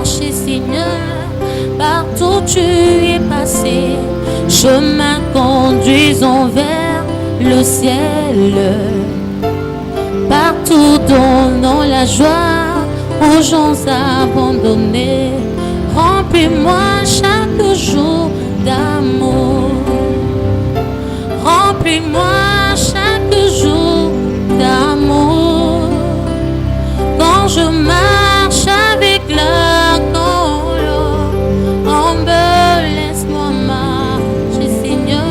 marché, Seigneur, partout tu es passé. Chemin conduisant vers le ciel. Partout donnant la joie aux gens abandonnés. Remplis-moi chaque jour d'amour. Remplis-moi chaque jour d'amour. Quand je marche avec la colombe, laisse-moi marcher, Seigneur,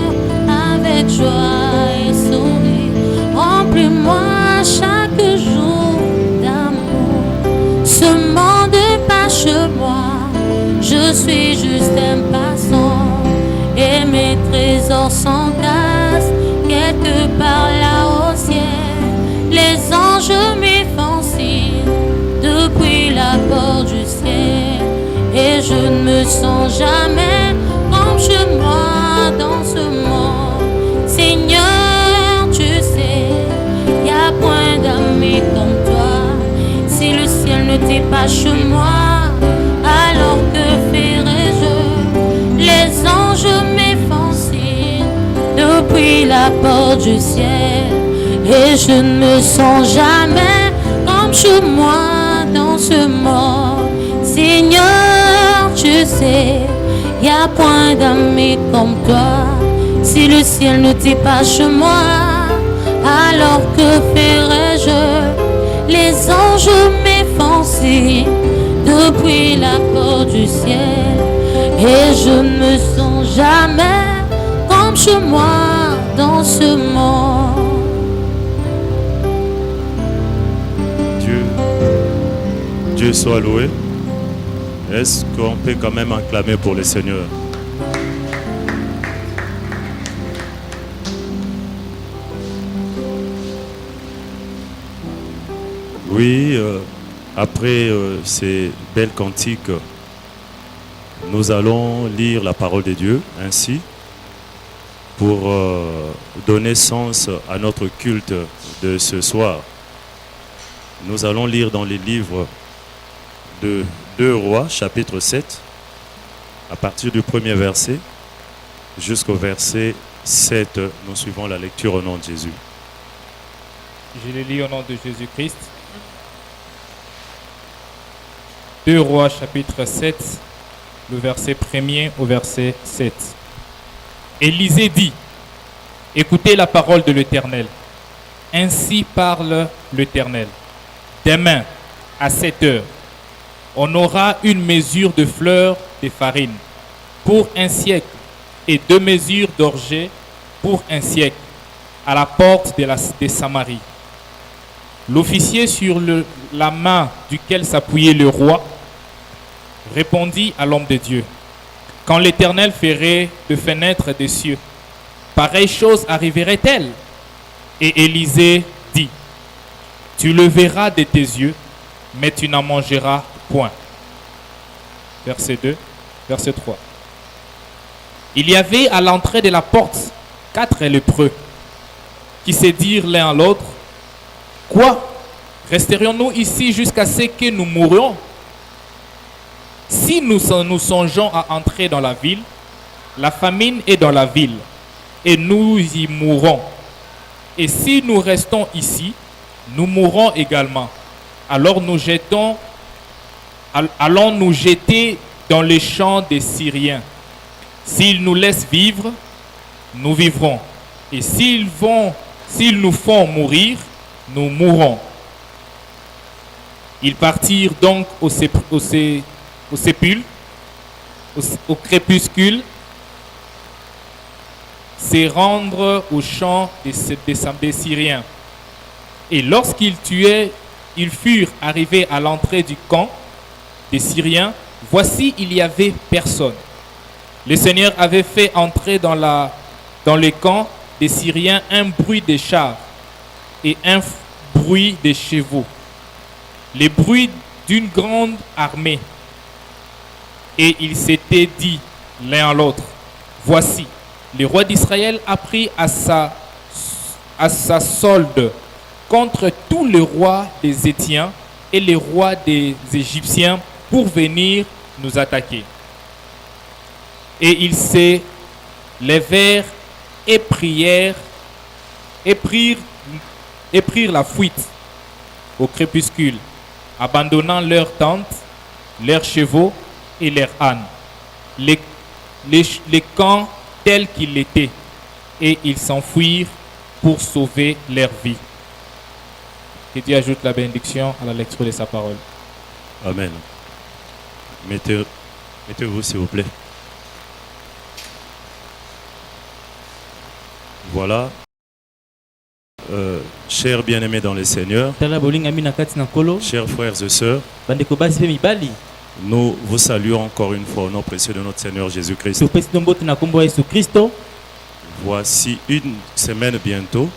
avec joie et sourire. Remplis-moi chaque jour d'amour. Ce monde passe moi, je suis juste un passant, et mes trésors s'entassent quelque part là au ciel. Les anges me font signe depuis la porte du ciel, et je ne me sens jamais comme chez moi dans ce monde. Seigneur, tu sais, y a point d'amis comme toi. Si le ciel ne t'est pas chez moi, alors que ferais-je? Les anges me font signe depuis la porte du ciel, et je ne me sens jamais comme chez moi dans ce monde. Seigneur, tu sais, y a point d'amis comme toi. Si le ciel ne t'est pas chez moi, alors que ferais-je? Les anges me font signe depuis la porte du ciel, et je ne me sens jamais comme chez moi dans ce monde. Dieu soit loué. Est-ce qu'on peut quand même acclamer pour le Seigneur? Oui, après ces belles cantiques, nous allons lire la parole de Dieu ainsi pour donner sens à notre culte de ce soir. Nous allons lire dans les livres de 2 Rois, chapitre 7, à partir du premier verset jusqu'au verset 7. Nous suivons la lecture au nom de Jésus. Je le lis au nom de Jésus-Christ. 2 Rois, chapitre 7, le verset 1er au verset 7. Élisée dit: écoutez la parole de l'Éternel. Ainsi parle l'Éternel. Demain, à 7 heures, on aura une mesure de fleurs de farine pour un siècle et 2 mesures d'orge pour un siècle à la porte de Samarie. L'officier sur la main duquel s'appuyait le roi répondit à l'homme de Dieu: quand l'Éternel ferait de fenêtres des cieux, pareille chose arriverait-elle? Et Élisée dit: tu le verras de tes yeux, mais tu n'en mangeras point. Verset 2, verset 3. Il y avait à l'entrée de la porte 4 lépreux qui se dirent l'un à l'autre: quoi? Resterions-nous ici jusqu'à ce que nous mourions? Si nous songeons à entrer dans la ville, la famine est dans la ville, et nous y mourrons. Et si nous restons ici, nous mourrons également. Alors allons nous jeter dans les champs des Syriens. S'ils nous laissent vivre, nous vivrons. Et s'ils nous font mourir, nous mourrons. Ils partirent donc au crépuscule, se rendre au champ des Syriens. Et lorsqu'ils furent arrivés à l'entrée du camp des Syriens, voici, il y avait personne. Le Seigneur avait fait entrer dans le camp des Syriens un bruit de chars et un bruit de chevaux, les bruits d'une grande armée. Et ils s'étaient dit l'un à l'autre: voici, le roi d'Israël a pris à sa solde contre tous les rois des Étiens et les rois des Égyptiens pour venir nous attaquer. Et ils se levèrent et prièrent et prirent la fuite au crépuscule, abandonnant leurs tentes, leurs chevaux et leurs ânes, les camps tels qu'ils étaient, et ils s'enfuirent pour sauver leur vie. Que Dieu ajoute la bénédiction à la lecture de sa parole. Amen. Mettez-vous s'il vous plaît. Voilà. Chers bien-aimés dans le Seigneur, chers frères et sœurs, nous vous saluons encore une fois au nom précieux de notre Seigneur Jésus-Christ. Voici une semaine bientôt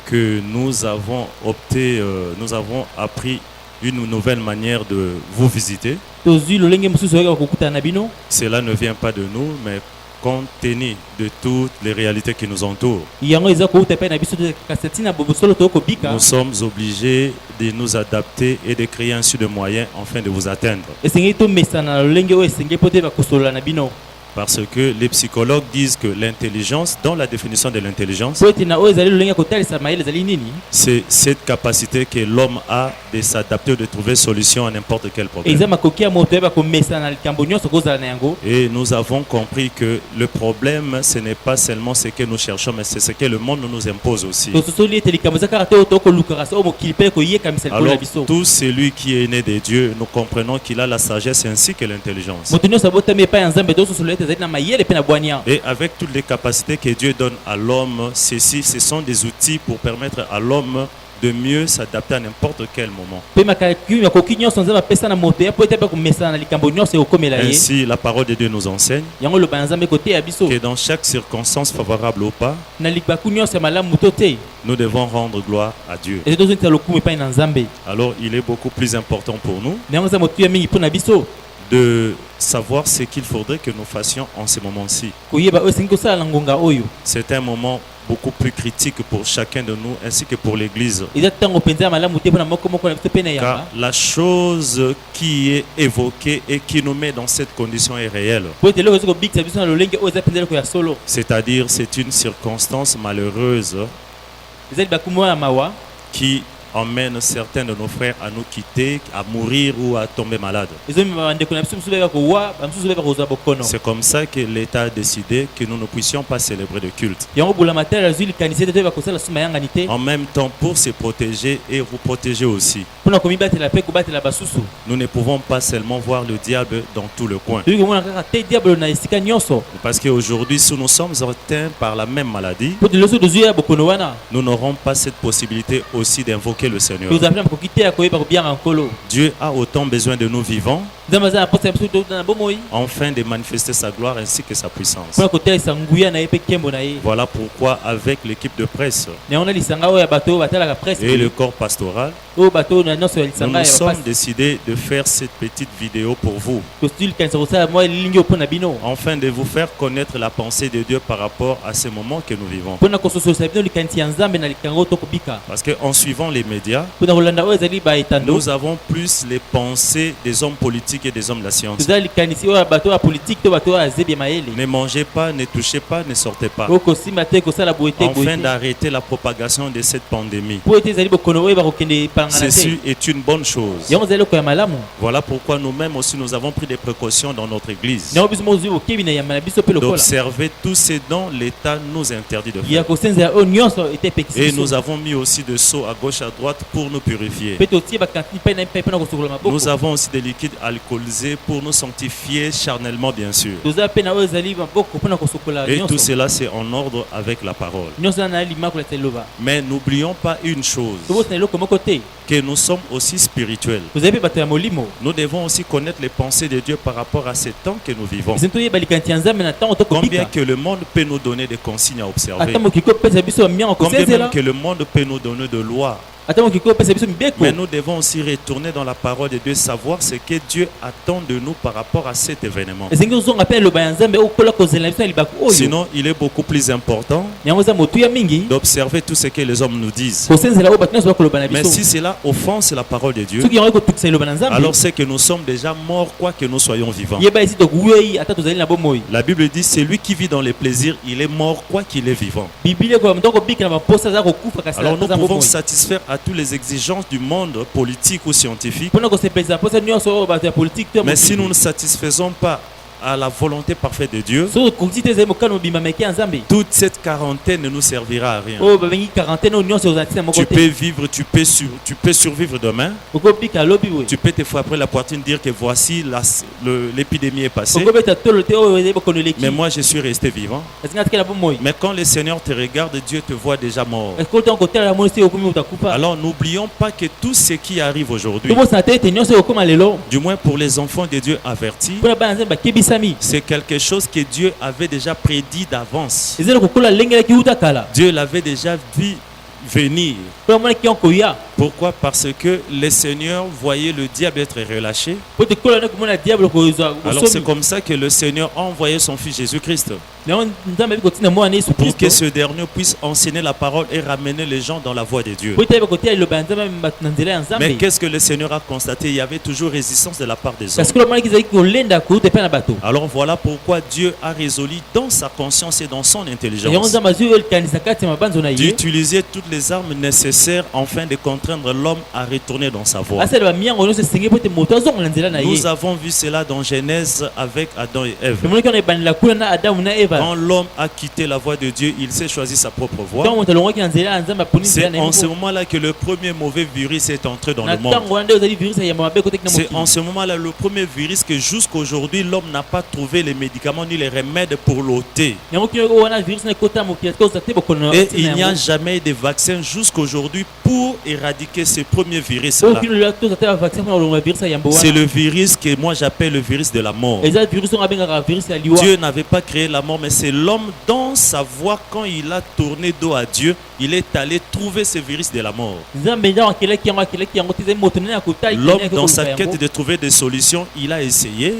que nous avons opté, nous avons appris une nouvelle manière de vous visiter. Cela ne vient pas de nous, mais compte tenu de toutes les réalités qui nous entourent. Nous sommes obligés de nous adapter et de créer ainsi de moyens afin de vous atteindre. Parce que les psychologues disent que l'intelligence, dans la définition de l'intelligence, c'est cette capacité que l'homme a de s'adapter ou de trouver solution à n'importe quel problème. Et nous avons compris que le problème, ce n'est pas seulement ce que nous cherchons, mais c'est ce que le monde nous impose aussi. Alors, tout celui qui est né de Dieu, nous comprenons qu'il a la sagesse ainsi que l'intelligence. Et avec toutes les capacités que Dieu donne à l'homme, ce sont des outils pour permettre à l'homme de mieux s'adapter à n'importe quel moment. Ainsi, la parole de Dieu nous enseigne que dans chaque circonstance favorable ou pas, nous devons rendre gloire à Dieu. Alors, il est beaucoup plus important pour nous de savoir ce qu'il faudrait que nous fassions en ce moment-ci. C'est un moment beaucoup plus critique pour chacun de nous ainsi que pour l'Église. Car la chose qui est évoquée et qui nous met dans cette condition est réelle. C'est-à-dire, c'est une circonstance malheureuse qui emmène certains de nos frères à nous quitter, à mourir ou à tomber malades. C'est comme ça que l'État a décidé que nous ne puissions pas célébrer de culte. En même temps, pour se protéger et vous protéger aussi. Nous ne pouvons pas seulement voir le diable dans tout le coin. Parce qu'aujourd'hui, si nous sommes atteints par la même maladie, nous n'aurons pas cette possibilité aussi d'invoquer le Seigneur. Dieu a autant besoin de nous vivants afin de manifester sa gloire ainsi que sa puissance. Voilà pourquoi avec l'équipe de presse et le corps pastoral, nous nous sommes décidés de faire cette petite vidéo pour vous afin de vous faire connaître la pensée de Dieu par rapport à ces moments que nous vivons. Parce qu'en suivant les médias, nous avons plus les pensées des hommes politiques et des hommes de la science. Ne mangez pas, ne touchez pas, ne sortez pas, afin d'arrêter la propagation de cette pandémie. Ceci est une bonne chose. Voilà pourquoi nous-mêmes aussi nous avons pris des précautions dans notre église d'observer tout ce dont l'État nous interdit de faire. Et nous avons mis aussi des seaux à gauche à droite pour nous purifier. Nous avons aussi des liquides alcoolisés pour nous sanctifier charnellement, bien sûr. Et tout cela, c'est en ordre avec la parole. Mais n'oublions pas une chose, que nous sommes aussi spirituels. Nous devons aussi connaître les pensées de Dieu par rapport à ces temps que nous vivons. Combien que le monde peut nous donner des consignes à observer. Combien même que le monde peut nous donner de lois Mais nous devons aussi retourner dans la parole de Dieu, savoir ce que Dieu attend de nous par rapport à cet événement. Sinon, il est beaucoup plus important d'observer tout ce que les hommes nous disent. Mais si cela offense la parole de Dieu, alors c'est que nous sommes déjà morts, quoi que nous soyons vivants. La Bible dit, celui qui vit dans les plaisirs, il est mort, quoi qu'il est vivant. Alors nous pouvons satisfaire à toutes les exigences du monde politique ou scientifique. Mais si nous ne satisfaisons pas à la volonté parfaite de Dieu, toute cette quarantaine ne nous servira à rien. Tu peux vivre, tu peux survivre demain. Tu peux te frapper la poitrine, dire que voici l'épidémie est passée. Mais moi je suis resté vivant. Mais quand le Seigneur te regarde, Dieu te voit déjà mort. Alors n'oublions pas que tout ce qui arrive aujourd'hui, du moins pour les enfants de Dieu avertis, c'est quelque chose que Dieu avait déjà prédit d'avance. Dieu l'avait déjà vu venir. Pourquoi? Parce que le Seigneur voyait le diable être relâché. Alors c'est comme ça que le Seigneur a envoyé son fils Jésus-Christ pour que ce dernier puisse enseigner la parole et ramener les gens dans la voie de Dieu. Mais qu'est-ce que le Seigneur a constaté? Il y avait toujours résistance de la part des hommes. Alors voilà pourquoi Dieu a résolu dans sa conscience et dans son intelligence d'utiliser toutes les armes nécessaires afin de contraindre l'homme à retourner dans sa voie. Nous avons vu cela dans Genèse avec Adam et Ève. Quand l'homme a quitté la voie de Dieu, il s'est choisi sa propre voie. C'est en ce moment-là que le premier mauvais virus est entré dans le monde. C'est en ce moment-là le premier virus que jusqu'à aujourd'hui l'homme n'a pas trouvé les médicaments ni les remèdes pour l'ôter. Et il n'y a jamais de vaccin jusqu'à aujourd'hui pour éradiquer ce premier virus-là. C'est le virus que moi j'appelle le virus de la mort. Dieu n'avait pas créé la mort, mais c'est l'homme dans sa voie, quand il a tourné dos à Dieu, il est allé trouver ce virus de la mort. L'homme, dans sa quête de trouver des solutions, il a essayé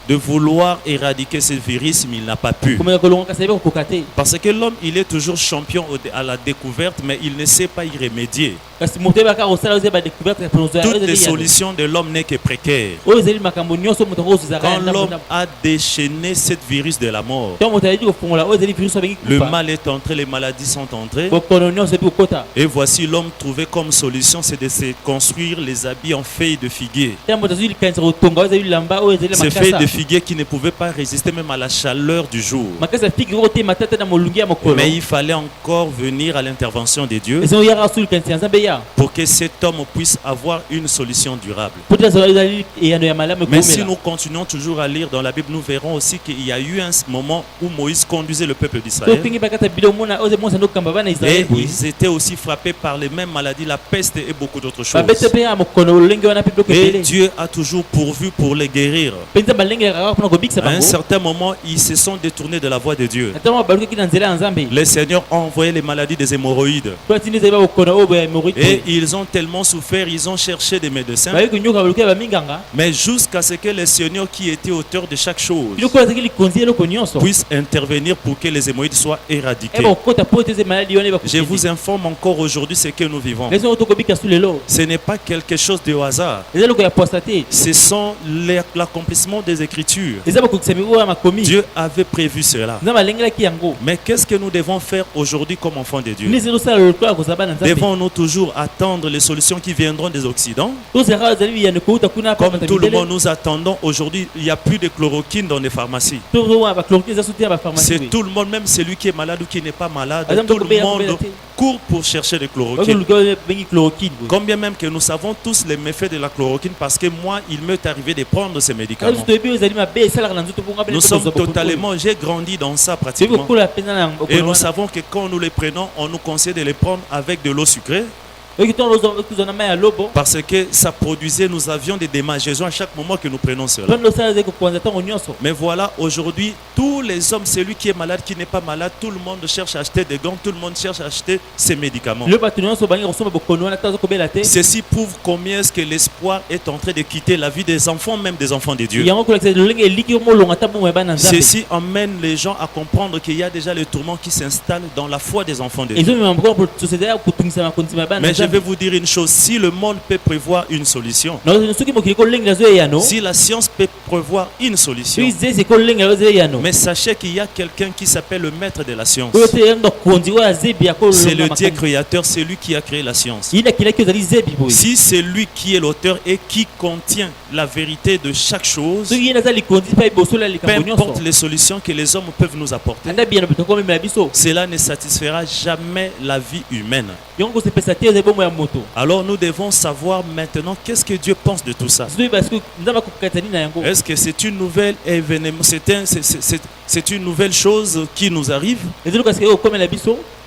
de vouloir éradiquer ce virus, mais il n'a pas pu. Parce que l'homme, il est toujours champion à la découverte, mais il ne sait pas y remédier. Toutes les solutions de l'homme n'est que précaire. Quand l'homme a déchaîné ce virus de la mort, le mal est entré, les maladies sont entrées. Et voici l'homme trouvé comme solution, c'est de se construire les habits en feuilles de figuier. Ces feuilles de figuier qui ne pouvaient pas résister même à la chaleur du jour. Mais il fallait encore venir à l'intervention de Dieu pour que cet homme puisse avoir une solution durable. Mais si nous continuons toujours à lire dans la Bible, nous verrons aussi qu'il y a eu un moment où Moïse conduisait le peuple d'Israël. Et ils étaient aussi frappés par les mêmes maladies, la peste et beaucoup d'autres choses. Et Dieu a toujours pourvu pour les guérir. À un certain moment, ils se sont détournés de la voie de Dieu. Le Seigneur a envoyé les maladies des hémorroïdes. Et ils ont tellement souffert, ils ont cherché des médecins. Mais jusqu'à ce que le Seigneur, qui était auteur de chaque chose, puisse intervenir pour que les hémorroïdes soient éradiqués. Je vous informe encore aujourd'hui ce que nous vivons. Ce n'est pas quelque chose de hasard. Ce sont l'accomplissement des Écritures. Dieu avait prévu cela. Mais qu'est-ce que nous devons faire aujourd'hui comme enfants de Dieu? Devons-nous toujours attendre les solutions qui viendront des Occidents? Comme tout le monde, nous attendons aujourd'hui, il n'y a plus de chloroquine dans les pharmacies. C'est tout le monde, même celui qui est malade ou qui n'est pas malade, tout le monde court pour chercher des chloroquines. Combien même que nous savons tous les méfaits de la chloroquine, parce que moi, il m'est arrivé de prendre ces médicaments. Nous sommes totalement, j'ai grandi dans ça pratiquement. Et nous savons que quand nous les prenons, on nous conseille de les prendre avec de l'eau sucrée. Parce que ça produisait, nous avions des démangeaisons à chaque moment que nous prenons cela. Mais voilà, aujourd'hui, tous les hommes, celui qui est malade, qui n'est pas malade, tout le monde cherche à acheter des gants, tout le monde cherche à acheter ses médicaments. Ceci prouve combien est-ce que l'espoir est en train de quitter la vie des enfants, même des enfants de Dieu. Ceci emmène les gens à comprendre qu'il y a déjà le tourment qui s'installe dans la foi des enfants de Dieu. Mais je vais vous dire une chose, si le monde peut prévoir une solution, si la science peut prévoir une solution, mais sachez qu'il y a quelqu'un qui s'appelle le maître de la science. C'est le Dieu créateur, c'est lui qui a créé la science. Si c'est lui qui est l'auteur et qui contient la vérité de chaque chose, peu importe les solutions que les hommes peuvent nous apporter, cela ne satisfera jamais la vie humaine. Alors nous devons savoir maintenant qu'est-ce que Dieu pense de tout ça. Est-ce que c'est une nouvelle événement, c'est une nouvelle chose qui nous arrive?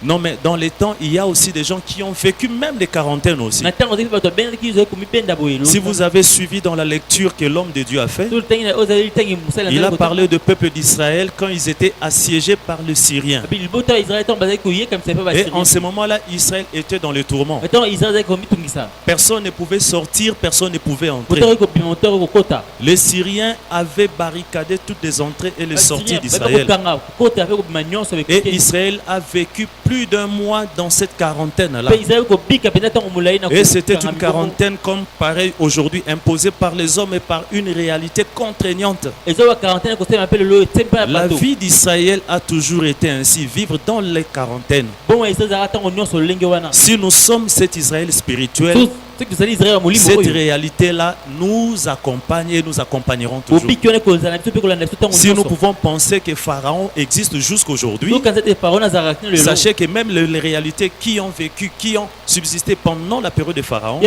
Non, mais dans les temps, il y a aussi des gens qui ont vécu même des quarantaines aussi. Si vous avez suivi dans la lecture que l'homme de Dieu a fait, il a parlé du peuple d'Israël quand ils étaient assiégés par le Syrien. Et en ce moment-là, Israël était dans le tourment. Personne ne pouvait sortir, personne ne pouvait entrer. Les Syriens avaient barricadé toutes les entrées et les sorties d'Israël. Et Israël a vécu plus d'un mois dans cette quarantaine-là. Et c'était une quarantaine comme pareil aujourd'hui, imposée par les hommes et par une réalité contraignante. La vie d'Israël a toujours été ainsi, vivre dans les quarantaines. Si nous sommes cet Israël spirituel, cette réalité-là nous accompagne et nous accompagnerons toujours. Si nous pouvons penser que Pharaon existe jusqu'aujourd'hui, sachez que même les réalités qui ont vécu, qui ont subsisté pendant la période de Pharaon,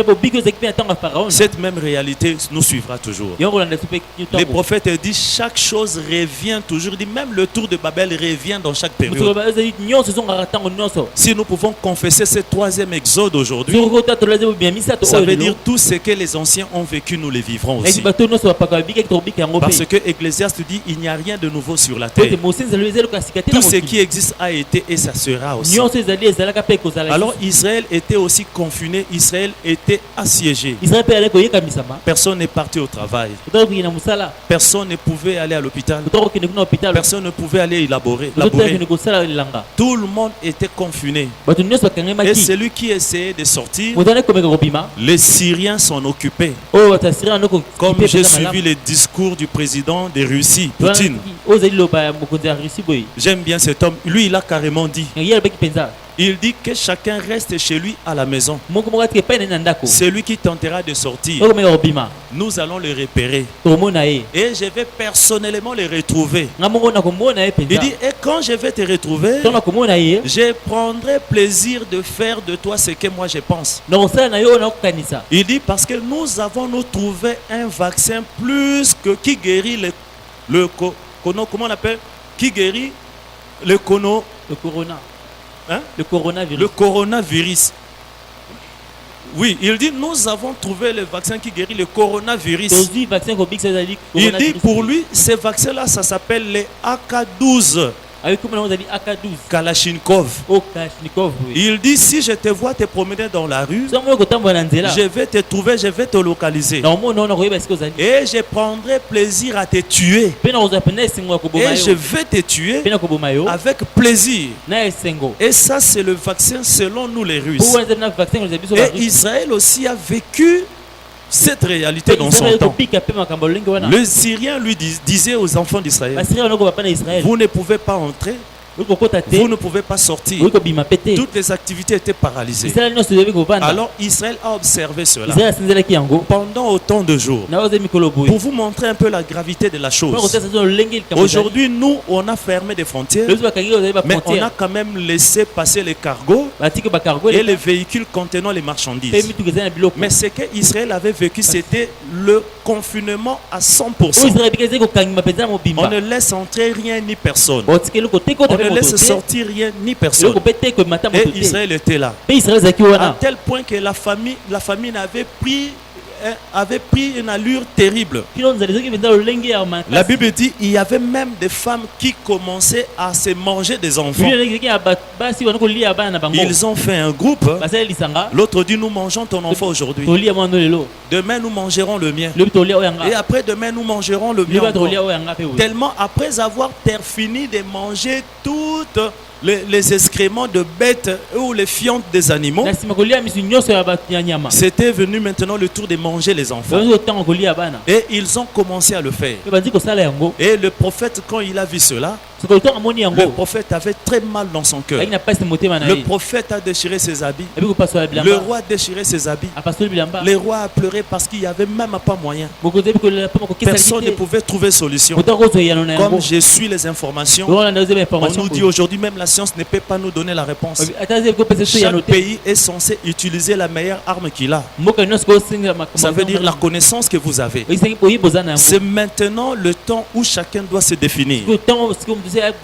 cette même réalité nous suivra toujours. Les prophètes disent chaque chose revient toujours. Même le tour de Babel revient dans chaque période. Si nous pouvons confesser ce troisième exode aujourd'hui, ça veut dire tout ce que les anciens ont vécu, nous les vivrons aussi. Parce que Ecclésiaste dit il n'y a rien de nouveau sur la terre. Tout ce qui existe a été et ça sera aussi. Alors Israël était aussi confiné, Israël était assiégé. Personne n'est parti au travail. Personne ne pouvait aller à l'hôpital. Personne ne pouvait aller élaborer. Tout le monde était confiné. Et celui qui essayait de sortir, les Syriens s'en occupaient. Comme j'ai suivi le discours du président de Russie, Poutine. J'aime bien cet homme. Lui, il a carrément dit. Il dit que chacun reste chez lui à la maison. Celui qui tentera de sortir, nous allons le repérer. Et je vais personnellement le retrouver. Il dit, et quand je vais te retrouver, je prendrai plaisir de faire de toi ce que moi je pense. Il dit, parce que nous avons trouvé un vaccin plus que qui guérit comment on appelle? Qui guérit le corona. Hein? Le coronavirus. Oui, il dit nous avons trouvé le vaccin qui guérit le coronavirus. Il dit pour lui, ce vaccin-là, ça s'appelle le AK-12. Kalachnikov. Il dit si je te vois te promener dans la rue, je vais te trouver, je vais te localiser. Et je prendrai plaisir à te tuer. Et je vais te tuer avec plaisir. Et ça c'est le vaccin selon nous les Russes. Et Israël aussi a vécu cette réalité dans son temps. Le Syrien lui disait aux enfants d'Israël, vous ne pouvez pas entrer, vous ne pouvez pas sortir. Toutes les activités étaient paralysées. Alors Israël a observé cela pendant autant de jours pour vous montrer un peu la gravité de la chose. Aujourd'hui, nous, on a fermé des frontières, mais on a quand même laissé passer les cargos et les véhicules contenant les marchandises. Mais ce qu'Israël avait vécu, c'était le confinement à 100%. On ne laisse entrer rien ni personne. On ne laisse sortir rien ni personne. Et Israël était là. À tel point que la famine avait pris une allure terrible. La Bible dit il y avait même des femmes qui commençaient à se manger des enfants. Ils ont fait un groupe. L'autre dit nous mangeons ton enfant aujourd'hui. Demain nous mangerons le mien. Et après demain nous mangerons le mien. Tellement après avoir fini de manger toutes les excréments de bêtes ou les fientes des animaux, c'était venu maintenant le tour de manger les enfants. Et ils ont commencé à le faire. Et le prophète, quand il a vu cela, le prophète avait très mal dans son cœur. Le prophète a déchiré ses habits. Le roi a déchiré ses habits. Le roi a pleuré parce qu'il n'y avait même pas moyen. Personne ne pouvait trouver solution. Comme je suis les informations, on nous dit aujourd'hui même la science ne peut pas nous donner la réponse. Chaque pays est censé utiliser la meilleure arme qu'il a. Ça veut dire la connaissance que vous avez. C'est maintenant le temps où chacun doit se définir.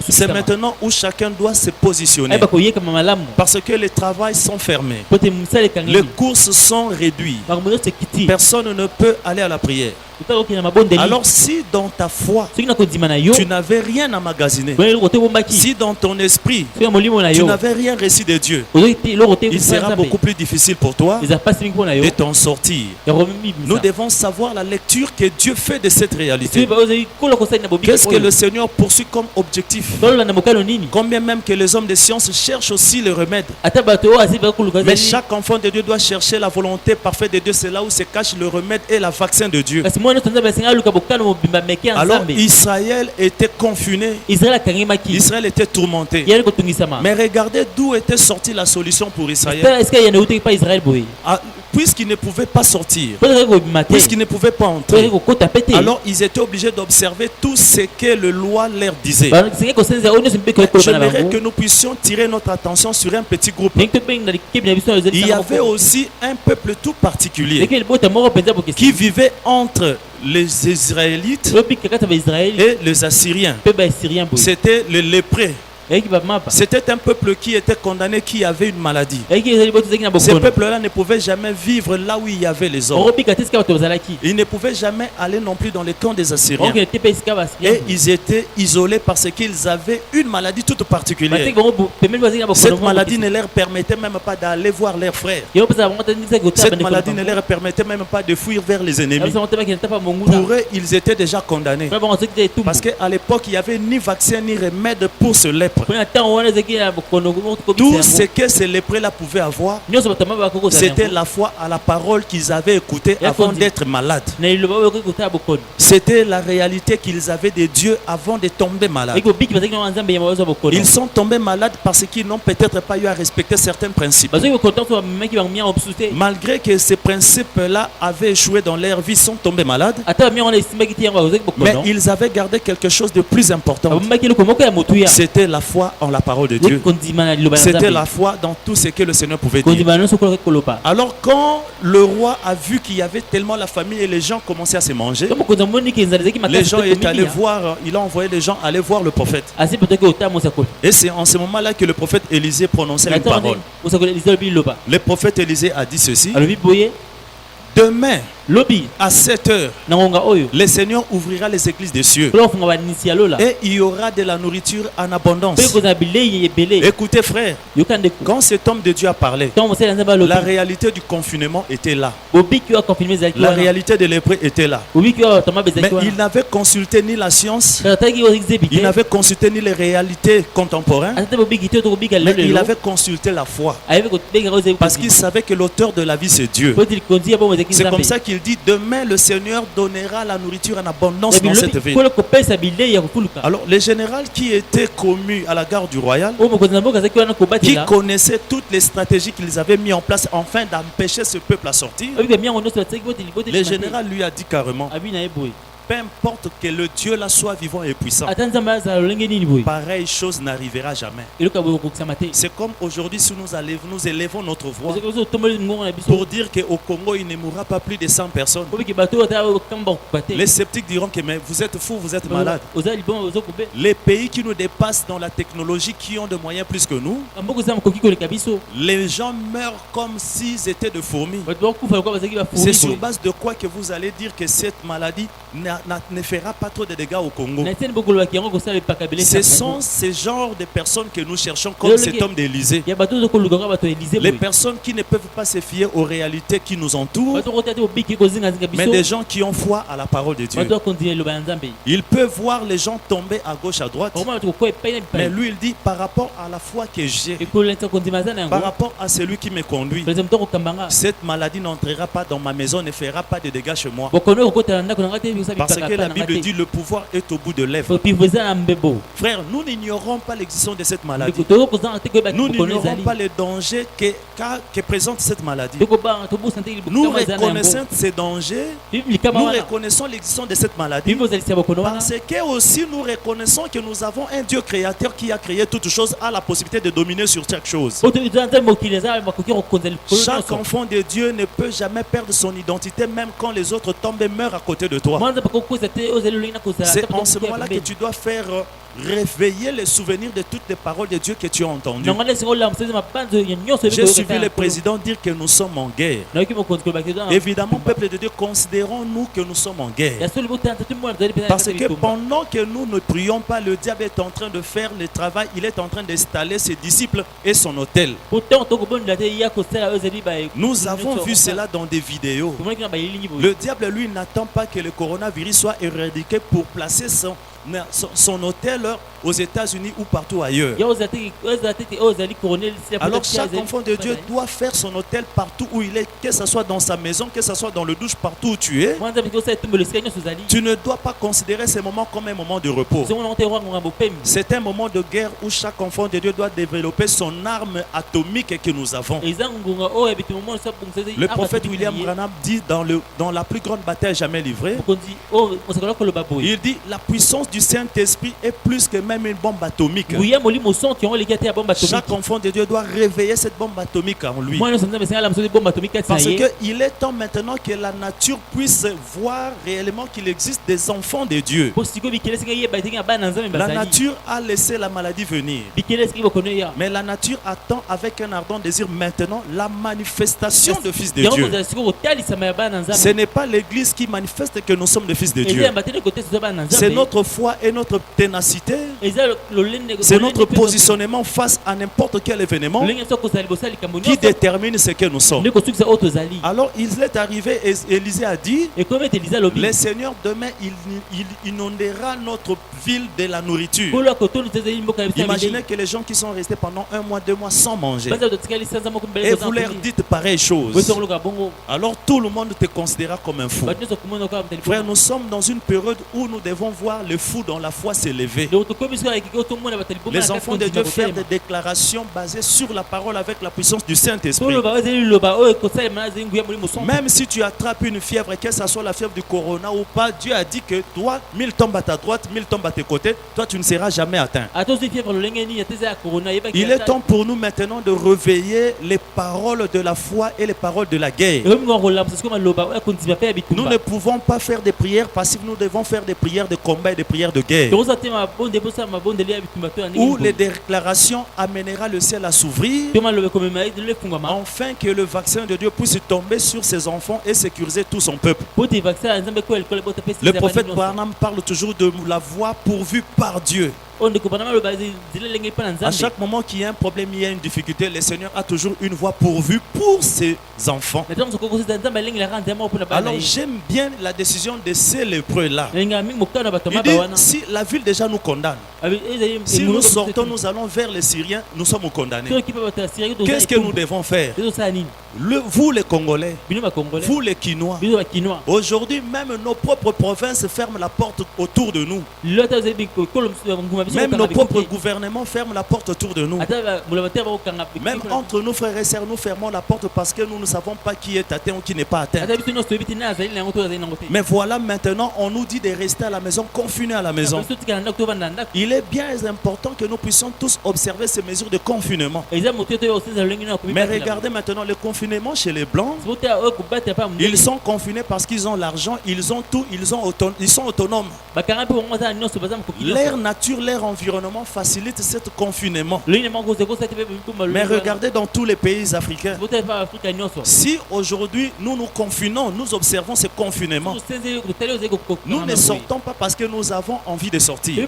C'est maintenant où chacun doit se positionner. Parce que les travails sont fermés. Les courses sont réduites. Personne ne peut aller à la prière. Alors si dans ta foi tu n'avais rien à magasiner, si dans ton esprit tu n'avais rien reçu de Dieu, il sera beaucoup plus difficile pour toi de t'en sortir. Nous devons savoir la lecture que Dieu fait de cette réalité. Qu'est-ce que le Seigneur poursuit comme objectif? Combien même que les hommes de science cherchent aussi le remède. Mais chaque enfant de Dieu doit chercher la volonté parfaite de Dieu. C'est là où se cache le remède et la vaccin de Dieu. Alors Israël était confiné. Israël était tourmenté. Mais regardez d'où était sortie la solution pour Israël. Puisqu'ils ne pouvaient pas sortir, puisqu'ils ne pouvaient pas entrer, alors ils étaient obligés d'observer tout ce que le loi leur disait. J'aimerais que nous puissions tirer notre attention sur un petit groupe. Il y avait aussi un peuple tout particulier qui vivait entre les Israélites et les Assyriens. C'était les lépreux. C'était un peuple qui était condamné, qui avait une maladie. Ce peuple-là ne pouvait jamais vivre là où il y avait les hommes. Ils ne pouvaient jamais aller non plus dans les camps des Assyriens. Et ils étaient isolés parce qu'ils avaient une maladie toute particulière. Cette maladie ne leur permettait même pas d'aller voir leurs frères. Cette maladie ne leur permettait même pas de fuir vers les ennemis. Pour eux, ils étaient déjà condamnés. Parce qu'à l'époque, il n'y avait ni vaccin ni remède pour ce lèpre. Tout ce que ces lépreux-là pouvaient avoir, c'était la foi à la parole qu'ils avaient écoutée avant d'être malades. C'était la réalité qu'ils avaient de Dieu avant de tomber malades. Ils sont tombés malades parce qu'ils n'ont peut-être pas eu à respecter certains principes. Malgré que ces principes-là avaient échoué dans leur vie, ils sont tombés malades. Mais ils avaient gardé quelque chose de plus important. C'était la foi en la parole de Dieu. C'était la foi dans tout ce que le Seigneur pouvait dire. Alors quand le roi a vu qu'il y avait tellement la famille et les gens commençaient à se manger, les gens étaient allés voir, il a envoyé les gens aller voir le prophète. Et c'est en ce moment-là que le prophète Élisée prononçait une parole. Le prophète Élisée a dit ceci: demain, à 7 heures, le Seigneur ouvrira les églises des cieux et il y aura de la nourriture en abondance. Écoutez frère, quand cet homme de Dieu a parlé, la réalité du confinement était là. La réalité de lépreux était là. Mais il n'avait consulté ni la science, il n'avait consulté ni les réalités contemporaines, mais il avait consulté la foi. Parce qu'il savait que l'auteur de la vie c'est Dieu. C'est comme ça qu'il dit: demain le Seigneur donnera la nourriture en abondance dans cette ville. Alors le général qui était commu à la garde du royal, qui connaissait toutes les stratégies qu'ils avaient mis en place afin d'empêcher ce peuple à sortir, le général lui a dit carrément: peu importe que le Dieu là soit vivant et puissant, ata nzambe azala lolenge nini boye pareille chose n'arrivera jamais. eloko boye kokokisama te C'est comme aujourd'hui si nous élevons notre voix parce que ozotomboli ngongo na biso pour dire qu'au Congo il ne mourra pas plus de 100 personnes. obiki bato ata okamba kokupa te Les sceptiques diront que mais vous êtes fous, vous êtes malades. oza libongo ozokube Les pays qui nous dépassent dans la technologie, qui ont de moyens plus que nous, mboka eza mokoki koleka biso les gens meurent comme s'ils étaient de fourmis. bato bakufa lokola bazalaki C'est bafuri sur boye base de quoi que vous allez dire que cette maladie ne fera pas trop de dégâts au Congo. na etieni bokolobaki yango kosala epaka Ce belesi sont ces genres de personnes que nous cherchons comme cet homme d'Élysée. ya bato ozokoluka kaka bato elize Les boye personnes qui ne peuvent pas se fier aux réalités qui nous entourent, bato kotea te obiki kozingazinga mais des biso gens qui ont foi à la parole de Dieu. bato bakontinue eloba ya nzambe Ils peuvent voir les gens tomber à gauche, à droite, okoma bato kokoa epai na mais bipai lui il dit par rapport à la foi que j'ai, ekolakisa kondima aza na par yango rapport à celui qui me conduit, kolakisa moto akokambanga cette maladie n'entrera pas dans ma maison, ne fera pas de dégâts chez moi. bokono kokota na ndako na nga te bikosa Parce bipaka que la pa na nga Bible te dit le pouvoir est au bout de l'œuvre. pivo eza na mbebo Frère, nous n'ignorons pas l'existence de cette maladie. tokozanga te koyeba Nous bokono n'ignorons ezali pas les dangers que présente cette maladie. tokobanga tobusana te Nous bokama eza na yango reconnaissons ces dangers, likama nous wana reconnaissons l'existence de cette maladie. pivo ozalisa bokono wana Parce que aussi nous reconnaissons que nous avons un Dieu créateur qui a créé toutes choses, a la possibilité de dominer sur chaque chose. po toza nzambe mokili eza makoki kokonza likolo Chaque nyonso enfant de Dieu ne peut jamais perdre son identité, même quand les autres tombent et meurent à côté de toi. mwana nzambe akokoza te ozali lolingi na kozala C'est ata en ce bato moment-là que pembeni. tu dois faire réveiller les souvenirs de toutes les paroles de Dieu que tu as entendues. nango nde singo lamusa eza mabanzo ya nyonso J'ai suivi le président dire que nous sommes en guerre. nayoki mokonzi kolobaki eza na Évidemment, peuple de Dieu, considérons-nous que nous sommes en guerre. ya soli botanta te mwana tozali mpenza Parce na que bitumba. pendant que nous ne prions pas, le diable est en train de faire le travail. Il est en train d'installer ses disciples et son hôtel. pourtant tokobondela te ya kosala oyo ezali Nous avons vu cela dans des vidéos. tomonaki na bayelingi boye Le diable, lui, n'attend pas que le coronavirus soit éradiqué pour placer son hôtel aux États-Unis ou partout ailleurs. ya ozala te oyo ezali coronel Alors chaque enfant de Dieu doit faire son hôtel partout où il est, que ce soit dans sa maison, que ce soit dans le douche, partout où tu es. mwana nzambe osala etombelo esika nyonso ozali Tu ne dois pas considérer ces moments comme un moment de repos. zongo nango te rwangonga bopemi C'est un moment de guerre où chaque enfant de Dieu doit développer son arme atomique que nous avons. eza ngonga oyo ya bitimo mwana osabongisa ezali Le prophète William Branham dit dans la plus grande bataille jamais livrée, mokonzi oyo osakala koloba boye il dit la puissance du Saint-Esprit est plus que même une bombe atomique. nguya molimo osonti yango eleki ate ya bombe Chaque atomike enfant de Dieu doit réveiller cette bombe atomique en lui. mwana nyonso nzambe esengala moso bombe atomike kati na Parce ye qu'il est temps maintenant que la nature puisse voir réellement qu'il existe des enfants de Dieu. po sikoyo bikele esengeli yeba etenge ya bana na nzambe La bazali nature a laissé la maladie venir. bikele esengeli bokono ya Mais la nature attend avec un ardent désir maintenant la manifestation de fils de yango Dieu. kozala sikoyo kotalisama ya bana na Ce nzambe n'est pas l'église qui manifeste que nous sommes des fils de eza Dieu. yamba te kote soza bana na C'est nzambe notre foi et notre ténacité. eza lolende C'est notre positionnement face à n'importe quel événement lolenge so kozala liboso ya likambo qui nyonso détermine ce que nous sommes. nde kosukisa oyo tozali Alors il est arrivé et Élisée a dit, ekomi ete eliza alobi le Seigneur demain il inondera notre ville de la nourriture. kolo akotoni te ezali mboka ya biso ya Imaginez bilei que les gens qui sont restés pendant 1 mois, 2 mois sans manger, banza totikali sanza moko mbele et vous leur dites pareille chose, bosongoloka bongo alors tout le monde te considérera comme un fou. bato nyonso komona okoya Frère, telefone nous sommes dans une période où nous devons voir le fou dans la foi s'élever. donc tokomi sikoyo ekiki otomona bato liboma Les enfants de Dieu faire des déclarations basées sur la parole avec la puissance du Saint-Esprit. toloba oyo ezali liloba oyo ekosalema na ezali nguya molimo songo Même si tu attrapes une fièvre, que ce soit la fièvre du corona ou pas, Dieu a dit que toi, 1000 tombent à ta droite, 1000 tombent à tes côtés, toi tu ne seras jamais atteint. ata ozwi fièvre lolenge nini ata eza ya corona yebaki Il est temps pour nous maintenant de réveiller les paroles de la foi et les paroles de la guerre. ekomi ngo kolamusa sikoyo maloba oyo ekondima mpe ya Nous bitumba ne pouvons pas faire des prières passives, nous devons faire des prières de combat et des prières de guerre. tokosa te mabonde posala mabondeli ya bitumba to ya Où les ndenge déclarations amènera le ciel à s'ouvrir, to maloba ekomema lelo efungwama afin que le vaccin de Dieu puisse tomber sur ses enfants et sécuriser tout son peuple. po te vaccin ya nzambe ekoya likolo bota Le prophète Branham parle toujours de la voie pourvue par Dieu. oyo ndeko bana maloba nzela elenge mpe na À nzambe chaque moment qu'il y a un problème, il y a une difficulté, le Seigneur a toujours une voie pourvue pour ses enfants. na ntango sokokosisa nzambe alengelaka nzela moko mpo na bana na Alors ye j'aime bien la décision de ces lépreux-là. elengaka mingi mokutano na bato Il maba dit, wana si la ville déjà nous condamne, Si nous sortons, nous allons vers les Syriens, nous sommes condamnés. Qu'est-ce que nous devons faire? Vous les Congolais, vous les Quinois, aujourd'hui même nos propres provinces ferment la porte autour de nous. Même nos propres gouvernements ferment la porte autour de nous. Même entre nous frères et sœurs, nous fermons la porte parce que nous ne savons pas qui est atteint ou qui n'est pas atteint. Mais voilà, maintenant on nous dit de rester à la maison, confinés à la maison. Il est bien important que nous puissions tous observer ces mesures de confinement. Mais regardez maintenant le confinement chez les Blancs. Ils sont confinés parce qu'ils ont l'argent, ils ont tout, ils sont autonomes. Leur nature, leur environnement facilite ce confinement. Mais regardez dans tous les pays africains. Si aujourd'hui nous nous confinons, nous observons ce confinement, nous ne sortons pas parce que nous avons envie de sortir.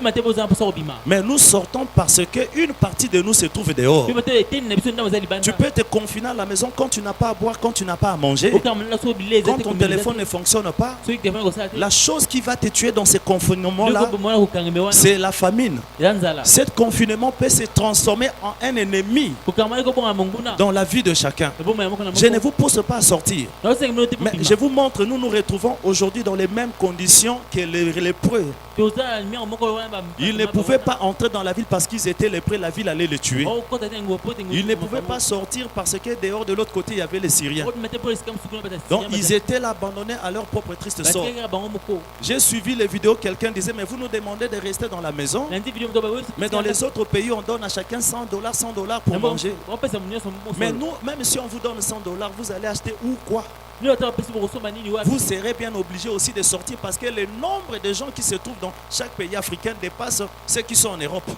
Mais nous sortons parce qu'une partie de nous se trouve dehors. Tu peux te confiner à la maison quand tu n'as pas à boire, quand tu n'as pas à manger. Quand ton téléphone ne fonctionne pas, la chose qui va te tuer dans ce confinement-là, c'est la famine. Ce confinement peut se transformer en un ennemi dans la vie de chacun. Je ne vous pousse pas à sortir. Mais je vous montre, nous nous retrouvons aujourd'hui dans les mêmes conditions que les lépreux. Ils ne pouvaient pas entrer dans la ville parce qu'ils étaient lépreux, la ville allait les tuer. Ils ne pouvaient pas sortir parce que dehors de l'autre côté il y avait les Syriens. Donc ils étaient là abandonnés à leur propre triste sort. J'ai suivi les vidéos, quelqu'un disait mais vous nous demandez de rester dans la maison. Mais dans les autres pays on donne à chacun $100 pour manger. Mais nous, même si on vous donne $100, vous allez acheter où quoi? Vous serez bien obligé aussi de sortir parce que le nombre de gens qui se trouvent dans chaque pays africain dépasse ceux qui sont en Europe.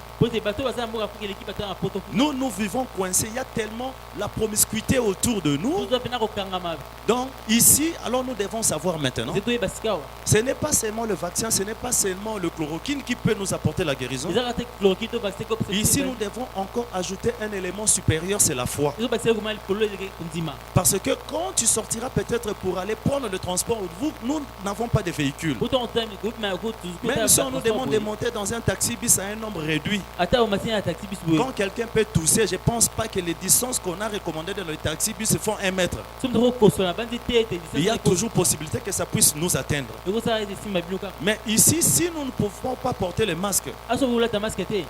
Nous vivons coincés. Il y a tellement la promiscuité autour de nous. Donc ici, alors nous devons savoir maintenant, ce n'est pas seulement le vaccin, ce n'est pas seulement le chloroquine qui peut nous apporter la guérison. Ici, nous devons encore ajouter un élément supérieur, c'est la foi. Parce que quand tu sortiras peut-être pour aller prendre le transport, nous n'avons pas de véhicule. Même si on nous demande de monter dans un taxi bis à un nombre réduit, quand quelqu'un peut tousser, je ne pense pas que les distances qu'on a recommandées dans le taxi bis font 1 mètre. Il y a toujours possibilité que ça puisse nous atteindre. Mais ici, si nous ne pouvons pas porter le masque,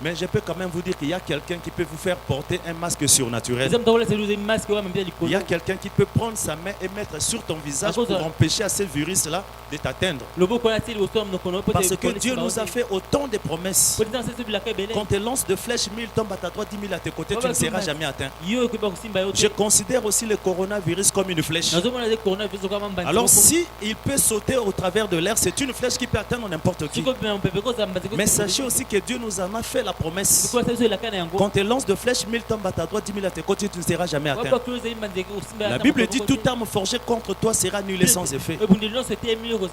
mais je peux quand même vous dire qu'il y a quelqu'un qui peut vous faire porter un masque surnaturel. Il y a quelqu'un qui peut prendre sa main et mettre sur ton visage pour empêcher à ce virus-là de t'atteindre. Parce que Dieu nous a fait autant de promesses. Quand tu lances de flèches, 1000 tombent à ta droite, 10 000 à tes côtés, tu ne seras jamais atteint. Je considère aussi le coronavirus comme une flèche. Alors si il peut sauter au travers de l'air, c'est une flèche qui peut atteindre n'importe qui. Mais sachez aussi que Dieu nous en a fait la promesse. Quand tu lances de flèches, 1000 tombent à ta droite, 10 000 à tes côtés, tu ne seras jamais atteint. La Bible dit toute arme forgée contre toi sera nulle et sans effet.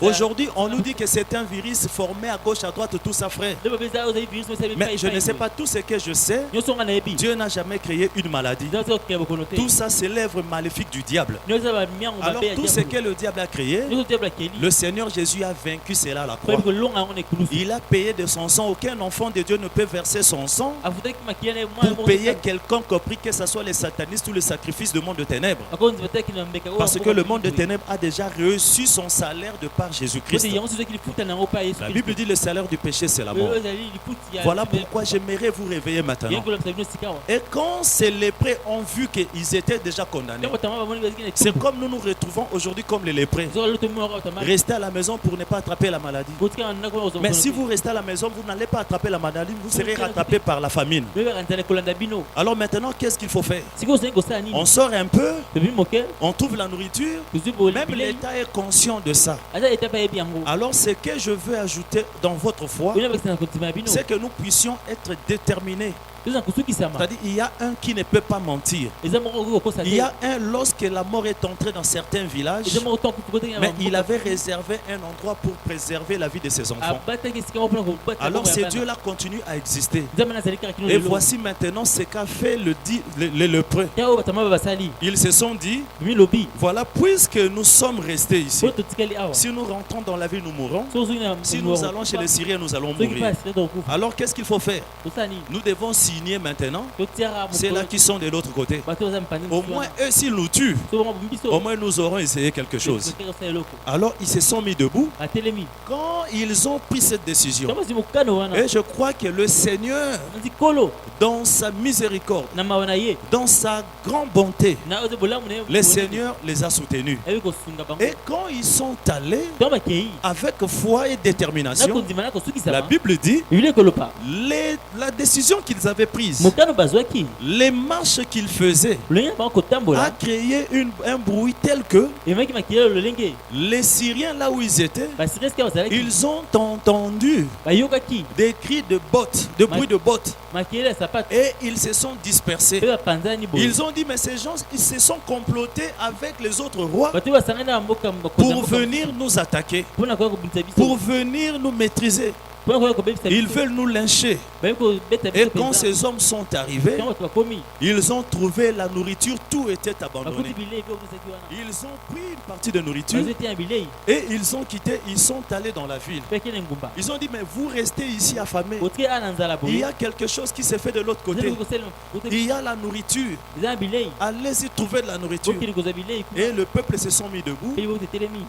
Aujourd'hui, on nous dit que c'est un virus formé à gauche, à droite, tout ça, frère. Mais je ne sais pas tout ce que je sais. Dieu n'a jamais créé une maladie. Tout ça, c'est l'œuvre maléfique du diable. Alors, tout ce que le diable a créé, le Seigneur Jésus a vaincu cela à la croix. Il a payé de son sang. Aucun enfant de Dieu ne peut verser son sang pour payer quelconque prix, que ce soit les satanistes ou le sacrifice du monde de ténèbres. Parce que le monde de ténèbres a déjà reçu son salaire de par Jésus-Christ. La Bible dit le salaire du péché, c'est la mort. Voilà pourquoi j'aimerais vous réveiller maintenant. Et quand ces lépreux ont vu qu'ils étaient déjà condamnés, c'est comme nous nous retrouvons aujourd'hui comme les lépreux. Restez à la maison pour ne pas attraper la maladie. Mais si vous restez à la maison, vous n'allez pas attraper la maladie, vous serez rattrapé par la famine. Alors maintenant, qu'est-ce qu'il faut faire? On sort un peu, on trouve la nourriture, même l'État est conscient de ça. Alors ce que je veux ajouter dans votre foi, c'est que nous puissions être déterminés C'est-à-dire il y a un qui ne peut pas mentir. Il y a un, lorsque la mort est entrée dans certains villages, mais il avait réservé un endroit pour préserver la vie de ses enfants. Alors ces dieux-là continuent à exister. Et voici maintenant ce qu'a fait les lépreux. Ils se sont dit, voilà, puisque nous sommes restés ici, si nous rentrons dans la vie, nous mourrons. Si nous allons chez les Syriens, nous allons mourir. Alors qu'est-ce qu'il faut faire? Nous devons signer maintenant. C'est là qui sont de l'autre côté. Au moins eux, s'ils nous tuent, au moins nous aurons essayé quelque chose. Alors ils se sont mis debout. Quand ils ont pris cette décision, et je crois que le Seigneur, dans sa miséricorde, dans sa grande bonté, le Seigneur les a soutenus. Et quand ils sont allés avec foi et détermination, la Bible dit, la décision qu'ils avaient prise, les marches qu'ils faisaient, a créé un bruit tel que les Syriens, là où ils étaient, ils ont entendu des cris de bottes, de bruit de bottes, et ils se sont dispersés. Ils ont dit, mais ces gens, ils se sont complotés avec les autres rois pour venir nous attaquer, pour venir nous maîtriser. Ils veulent nous lyncher. Et quand ces hommes sont arrivés, ils ont trouvé la nourriture, tout était abandonné. Ils ont pris une partie de nourriture et ils ont quitté, ils sont allés dans la ville. Ils ont dit, mais vous restez ici affamés. Il y a quelque chose qui s'est fait de l'autre côté. Il y a la nourriture. Allez-y trouver de la nourriture. Et le peuple se sont mis debout.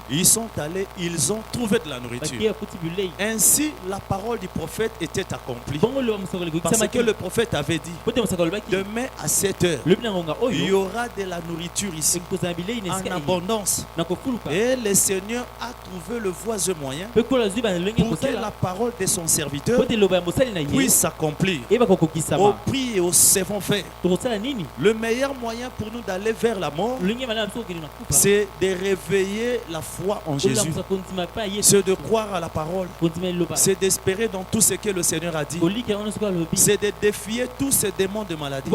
Ils sont allés, ils ont trouvé de la nourriture. Ainsi, la parole du prophète était accomplie. Parce que le prophète avait dit, demain à 7 heures, il y aura de la nourriture ici en abondance. Et le Seigneur a trouvé le voisin moyen pour que la parole de son serviteur puisse s'accomplir au prix et au savant faire. Le meilleur moyen pour nous d'aller vers la mort, c'est de réveiller la foi en Jésus. C'est de croire à la parole. C'est d'espérer dans tout ce que le Seigneur a dit. C'est de défier tous ces démons de maladie.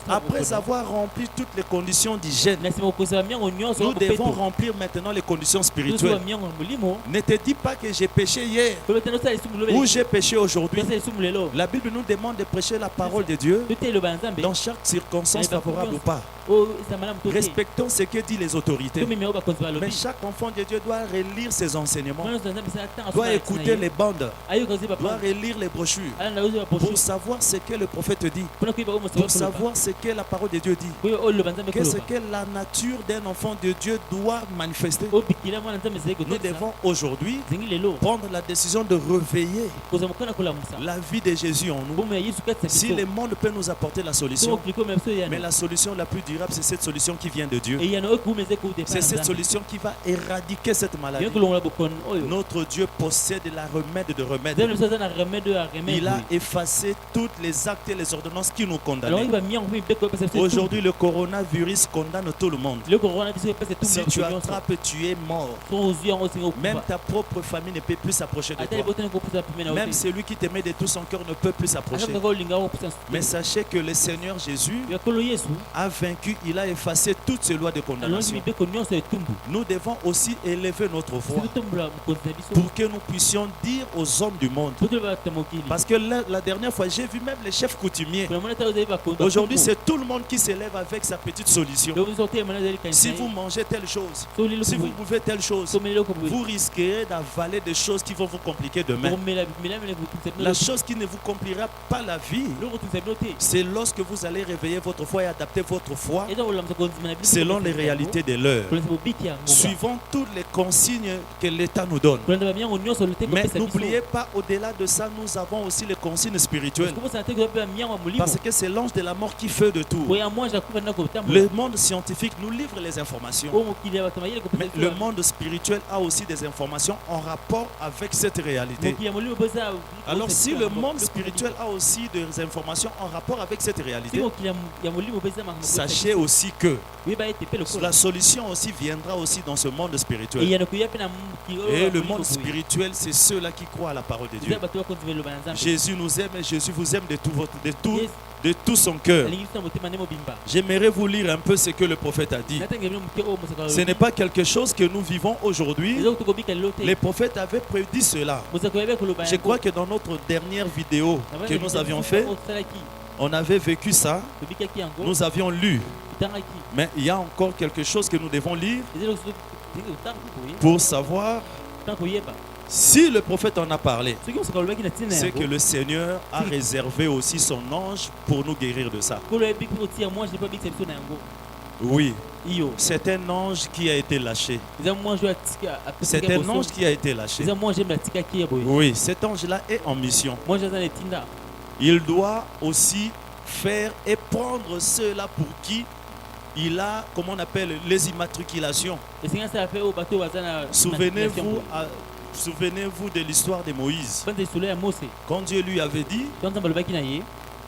Après avoir rempli toutes les conditions d'hygiène, nous devons remplir maintenant les conditions spirituelles. Ne te dis pas que j'ai péché hier ou j'ai péché aujourd'hui. La Bible nous demande de prêcher la parole de Dieu dans chaque circonstance favorable ou pas. Respectons ce que disent les autorités. Mais chaque enfant de Dieu doit relire ses enseignements, doit écouter les bandes, doit relire les brochures pour savoir ce que le prophète dit, pour savoir ce que la parole de Dieu dit, qu'est-ce que la nature d'un enfant de Dieu doit manifester. Nous devons aujourd'hui prendre la décision de réveiller la vie de Jésus en nous. Si le monde peut nous apporter la solution, mais la solution la plus durable, c'est cette solution qui vient de Dieu. C'est cette solution qui va éradiquer cette maladie. Notre Dieu possède la remède de remède. Il a effacé tous les actes et les ordonnances qui nous condamnaient. Aujourd'hui, le coronavirus condamne tout le monde. Si tu attrapes, tu es mort. Même ta propre famille ne peut plus s'approcher de toi. Même celui qui t'aimait de tout son cœur ne peut plus s'approcher. Mais sachez que le Seigneur Jésus a vaincu, il a effacé toutes ces lois de condamnation. Nous devons aussi élever notre voix pour que nous puissions dire aux hommes du monde. Parce que la dernière fois, j'ai vu même les chefs coutumiers. Aujourd'hui, c'est tout le monde qui s'élève avec sa petite solution. Si vous mangez telle chose, si vous buvez telle chose, vous risquerez d'avaler des choses qui vont vous compliquer demain. La chose qui ne vous compliquera pas la vie, c'est lorsque vous allez réveiller votre foi et adapter votre foi selon les réalités de l'heure, suivant toutes les consignes que l'État nous donne. Mais n'oubliez pas, au-delà de ça, nous avons aussi les consignes spirituelles. Parce que c'est l'ange de la mort qui fait de tout. Le monde scientifique nous livre les informations. Mais le monde spirituel a aussi des informations en rapport avec cette réalité. Alors si le monde spirituel a aussi des informations en rapport avec cette réalité, sachez Sachez aussi que oyeba ete pe lokola la solution aussi viendra aussi dans ce monde spirituel. eyano koya pe na mokili oyo Et le bakoli monde koboye. spirituel, c'est ceux-là qui croient à la parole de Eza Dieu. bato bakondima eloba na Nzambe. Jésus nous aime et Jésus vous aime de Yes. de tout son cœur. alingi biso na motema nde mobimba. J'aimerais vous lire un peu ce que le prophète a dit. natanga bino moke oyo mosaka Ce n'est pas quelque chose que nous vivons aujourd'hui. eza tokobika lelo te. Les prophètes avaient prédit cela. mosaka oyeba koloba Je crois que dans notre dernière vidéo que nous avions fait, osalaki on avait vécu ça. tobikaki yango Nous avions lu. totangaki Mais il y a encore quelque chose que nous devons lire eza eloko totanga koye pour savoir tanga koyeba si le prophète en a parlé. soki mosaka olobaki na ntina C'est que yango le Seigneur a réservé aussi son ange pour nous guérir de ça. kolo yebi mpo kotia moi je pas bikisa biso na yango Oui, iyo c'est un ange qui a été lâché. eza moi je atika C'est un ange qui a été lâché. eza moi je atikaki ya boye Oui, cet ange-là est en mission. moi je aza na etinda Il doit aussi faire et prendre ceux-là pour qui il a, comment on appelle, les immatriculations. esengi asala mpe oyo bato oyo baza na Souvenez-vous de l'histoire de Moïse. banda lisolo ya mose Quand Dieu lui avait dit to nzambe alobaki na ye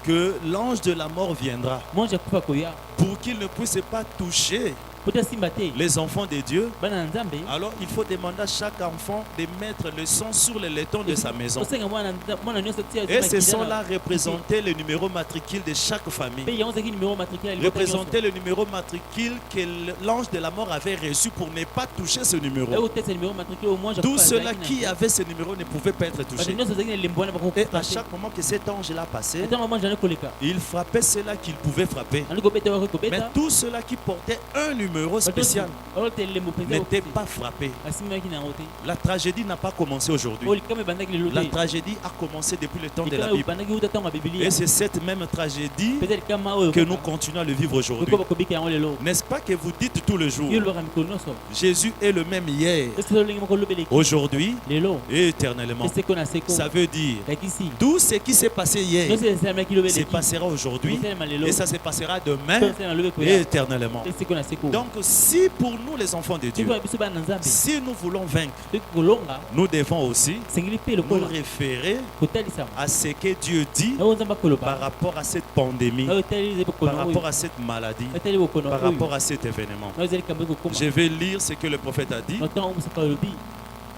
que l'ange de la mort viendra moi je akufa koya pour qu'il ne puisse pas toucher po te asimba te les enfants de Dieu, bana na nzambe alors il faut demander à chaque enfant de mettre le sang sur le laiton de sa maison. osenga mwana nyonso tia Et ce sont-là représentaient le numéro matricule de chaque famille. mpe yango ezalaki numéro matricule ya libota nyonso. Représenter le numéro matricule que l'ange de la mort avait reçu pour ne pas toucher ce numéro. oyo tesa numéro matricule au moins Tous ceux-là qui avaient ce numéro ne pouvaient pas être bato touchés. nyonso ezalaki na elembo wana Et à chaque moment que cet ange-là passait, ntango moi jana koleka il frappait ceux-là qu'il pouvait frapper. ali kobeta wako Mais kobeta tous ceux-là qui portaient un numéro spécial oyo te elembo mpenza n'étaient pas frappés. asimaki na yango te La tragédie n'a pas commencé aujourd'hui. oyo likama ebandaki lelo La te tragédie a commencé depuis le temps de la likama Bible. ebandaki uta ntango ya bibilia Et c'est cette même tragédie mpenza likama oyo que nous continuons à le vivre aujourd'hui. oko bakobika yango lelo N'est-ce pas que vous dites tout le jour, yo olobaka mikolo nyonso Jésus est le même hier, esi lolenge moko olobeleki aujourd'hui lelo et éternellement. eseko na seko Ça veut dire, lakisi tout ce qui s'est passé hier nyonso esalamaki se lobeleki passera aujourd'hui esalema lelo et ça se passera demain esalema lobe et koya éternellement. eseko na seko Donc si pour nous les enfants de Dieu, tikoya biso bana na nzambe si nous voulons vaincre, toki kolonga nous devons aussi sengeli mpe nous lokola référer kotalisama à ce que Dieu dit oyo nzambe par akoloba rapport à cette pandémie, oyo etali bokono par oyo rapport à cette maladie, etali bokono par oyo rapport à cet événement. oyo ezali kambo ekokoma Je vais lire ce que le prophète a dit na ntango oyo mosaka olobi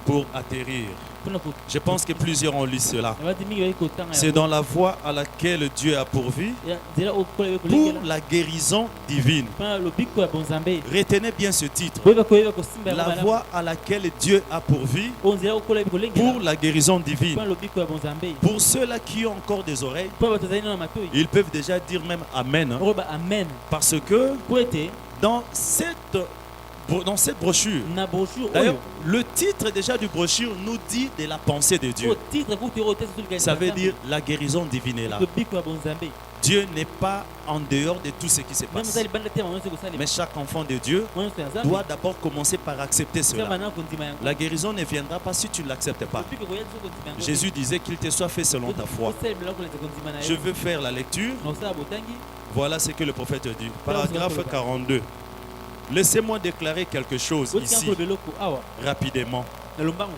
pour atterrir. mpona Je pense que plusieurs ont lu cela. bati mingi bali kotanga C'est dans la voie à laquelle Dieu a pourvu nzela oyo kola pour kolengela la guérison divine. mpona lobiko ya bonzambe Retenez bien ce titre. boyeba koyeba kosimba yango La malamu voie à laquelle Dieu a pourvu oyo nzela oyo kola pour kolengela la guérison divine. mpona lobiko ya bonzambe Pour ceux-là qui ont encore des oreilles, mpona bato ezali nano na matoi ils peuvent déjà dire même Amen. hein, okoba amen Parce que po ete dans cette brochure, na brochure d'ailleurs, oyo le titre déjà du brochure nous dit de la pensée de Dieu. oyo titre kuti oyo tesa tolika Ça veut dire la guérison divine est là. lobiko ya bonzambe Dieu n'est pas en dehors de tout ce qui se même passe. eza libanda te nyonso ekosalema Mais chaque enfant de Dieu nyonso ya doit nzambe d'abord commencer par accepter cela. nzambe ana kondima yango La guérison ne viendra pas si tu ne l'acceptes pas. lobiko koya biso kondima yango Jésus disait qu'il te soit fait selon ta foi. osalemela koleta kondima na Je yo veux faire la lecture. na osala botangi Voilà ce que le prophète dit. Paragraphe 42. Laissez-moi déclarer quelque chose otika ici koloba eloko awa rapidement. na lombango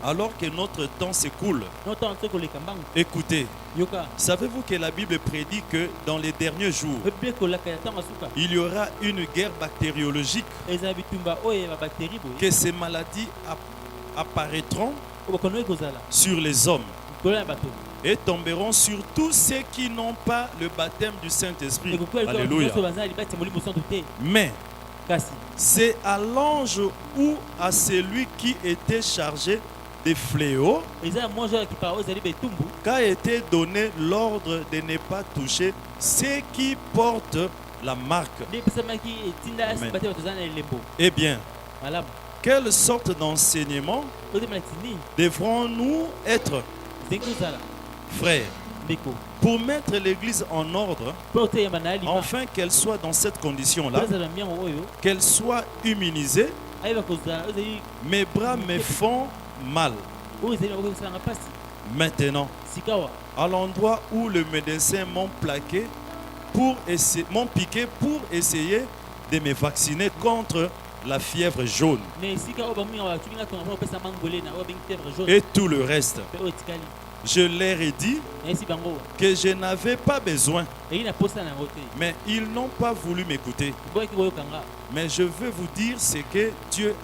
Alors que notre temps s'écoule, na ntango to koleka mbango écoutez, yoka savez-vous que la Bible prédit que dans les derniers jours, ebi ekolaka ya ntango asuka il y aura une guerre bactériologique, eza bitumba oyo ya babactérie boye que ces maladies apparaîtront oyo bakono ekozala sur les hommes likolo ya bato et tomberont sur tous ceux qui n'ont pas le baptême du Saint-Esprit. ekokuya Alléluia. nyonso baza na libati ya molimo santu te Mais kasi c'est à l'ange ou à celui qui était chargé des fléaux eza ya mwanzo oyo akipaka oyo ezali betumbu qu'a été donné l'ordre de ne pas toucher ceux qui portent la marque. nde epesamaki etinda asimba te bato eza na elembo Eh bien, malamu quelle sorte d'enseignement ozemela tini devrons-nous être, ndenge ozala frères, ndeko pour mettre l'Église en ordre, mpo oteyamba na alima afin qu'elle soit dans cette condition-là, mpo ezala miango oyo qu'elle soit immunisée? ayeba kozala oyo ezali Mes bras me font mal. oyo ezali makoki kosalanga mpasi Maintenant, sikawa à l'endroit où le médecin m'ont plaqué m'ont piqué pour essayer de me vacciner contre la fièvre jaune na esika oyo baminga batuminga tonga mpo kopesa mangole na oyo bengi fièvre jaune et tout le reste. mpe oyo etikali Je leur ai dit nayesi bango que je n'avais pas besoin, eyi na posa na yango te mais ils n'ont pas voulu m'écouter. boyaki koyokanga Mais je veux vous dire ce que Dieu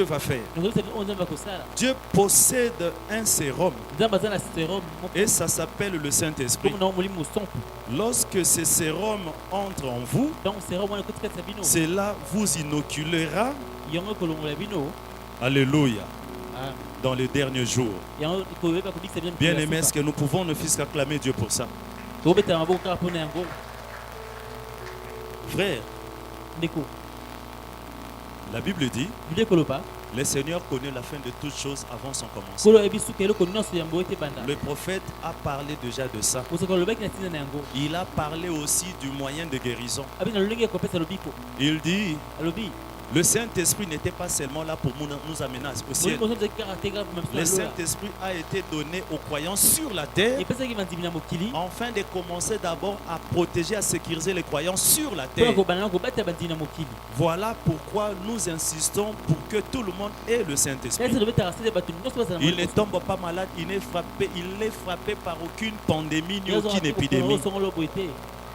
va faire. nakoyebisa oyo nzambe akosala Dieu possède un sérum nzambe aza na serum et ça s'appelle le Saint-Esprit. kombo nango molimo mosompo Lorsque ce sérum entre en vous, donc serum wana ekoti kati ya bino cela vous inoculera, yango ekolongola bino alléluia, Ah, dans les derniers jours. yango ekoyeba kobikisa bino Bien aimé, est-ce que nous pouvons ne fût qu'acclamer Dieu pour ça? tokobetela maboko kaka mpona yango Frère, ndeko la Bible dit, biblia ekoloba le Seigneur connaît la fin de toutes choses avant son commencement. kolo oyebi suka eloko nyonso yango ete banda Le prophète a parlé déjà de ça. kosoka olobaki na ntina na yango Il a parlé aussi du moyen de guérison. abi na lolenge ya kopesa lobiko Il dit, alobi le Saint-Esprit n'était pas seulement là pour nous amener au ciel. molimo moso ezalaki kaka te kaka Le mamisa lola Saint-Esprit a été donné aux croyants sur la terre epesaki bandimi na mokili afin de commencer d'abord à protéger, à sécuriser les croyants sur la mpona terre. kobanda na kobatela bandimi na mokili Voilà pourquoi nous insistons pour que tout le monde ait le kasi Saint-Esprit. tobetaka sete bato nyonso bazala Il ne tombe pas malade, il n'est frappé par aucune pandémie ni aucune épidémie. osongolo boye te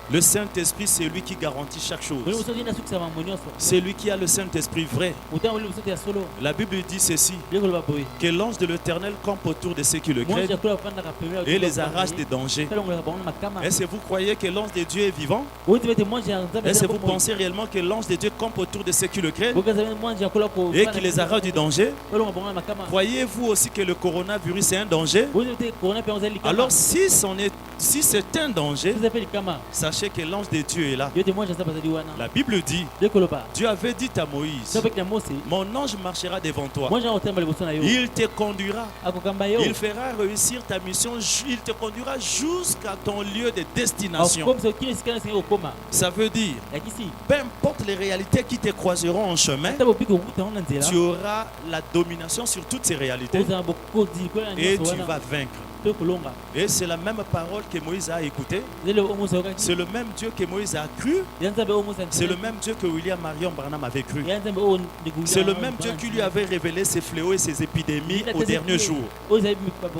Le Saint-Esprit, c'est lui qui garantit chaque chose. molimo moso otina sukisa mambo nyonso C'est lui qui a le Saint-Esprit vrai. otanga molimo moso te ya solo La Bible dit ceci, bia koloba boye que l'ange de l'Éternel campe autour de ceux qui le mwanji craignent ya kola bafandaka pembeni et les arrache des dangers. talongolaka bango na makama Est-ce que vous croyez que l'ange de Dieu est vivant? oyiti bete mwanji ya nzambe Est-ce que vous pensez réellement que l'ange de Dieu campe autour de ceux qui le craignent bokaza mwanji ya kola et qui les arrache du danger? talonga bango na makama Croyez-vous aussi que le coronavirus est un danger? oyiti bete korona mpe yango ezali likama Alors si c'est un danger, eza mpe likama sachez que l'ange de Dieu est là. yo te mwanji ya nzambe azali wana La Bible dit, bia koloba Dieu avait dit à Moïse, so beki na mose mon ange marchera devant toi. mwanji akotemba liboso na yo Il te conduira. akokamba yo Il fera réussir ta mission. Il te conduira jusqu'à ton lieu de destination. akokomisa okina esika na esengi kokoma Ça veut dire, yakisi peu importe les réalités qui te croiseront en chemin, ata bobiki okuta yango na nzela tu auras la domination sur toutes ces réalités ozala bokozi likolo na et nyonso tu vas wana vaincre. mpe kolonga Et c'est la même parole que Moïse a écoutée. ezali oyo mose ayokaki C'est le même Dieu que Moïse a cru. ya nzambe oyo mose C'est le même Dieu que William Marion Branham avait cru. ya nzambe oyo ndeko C'est le même Dieu qui lui avait révélé ses fléaux et ses épidémies au dernier jour. oyo ezali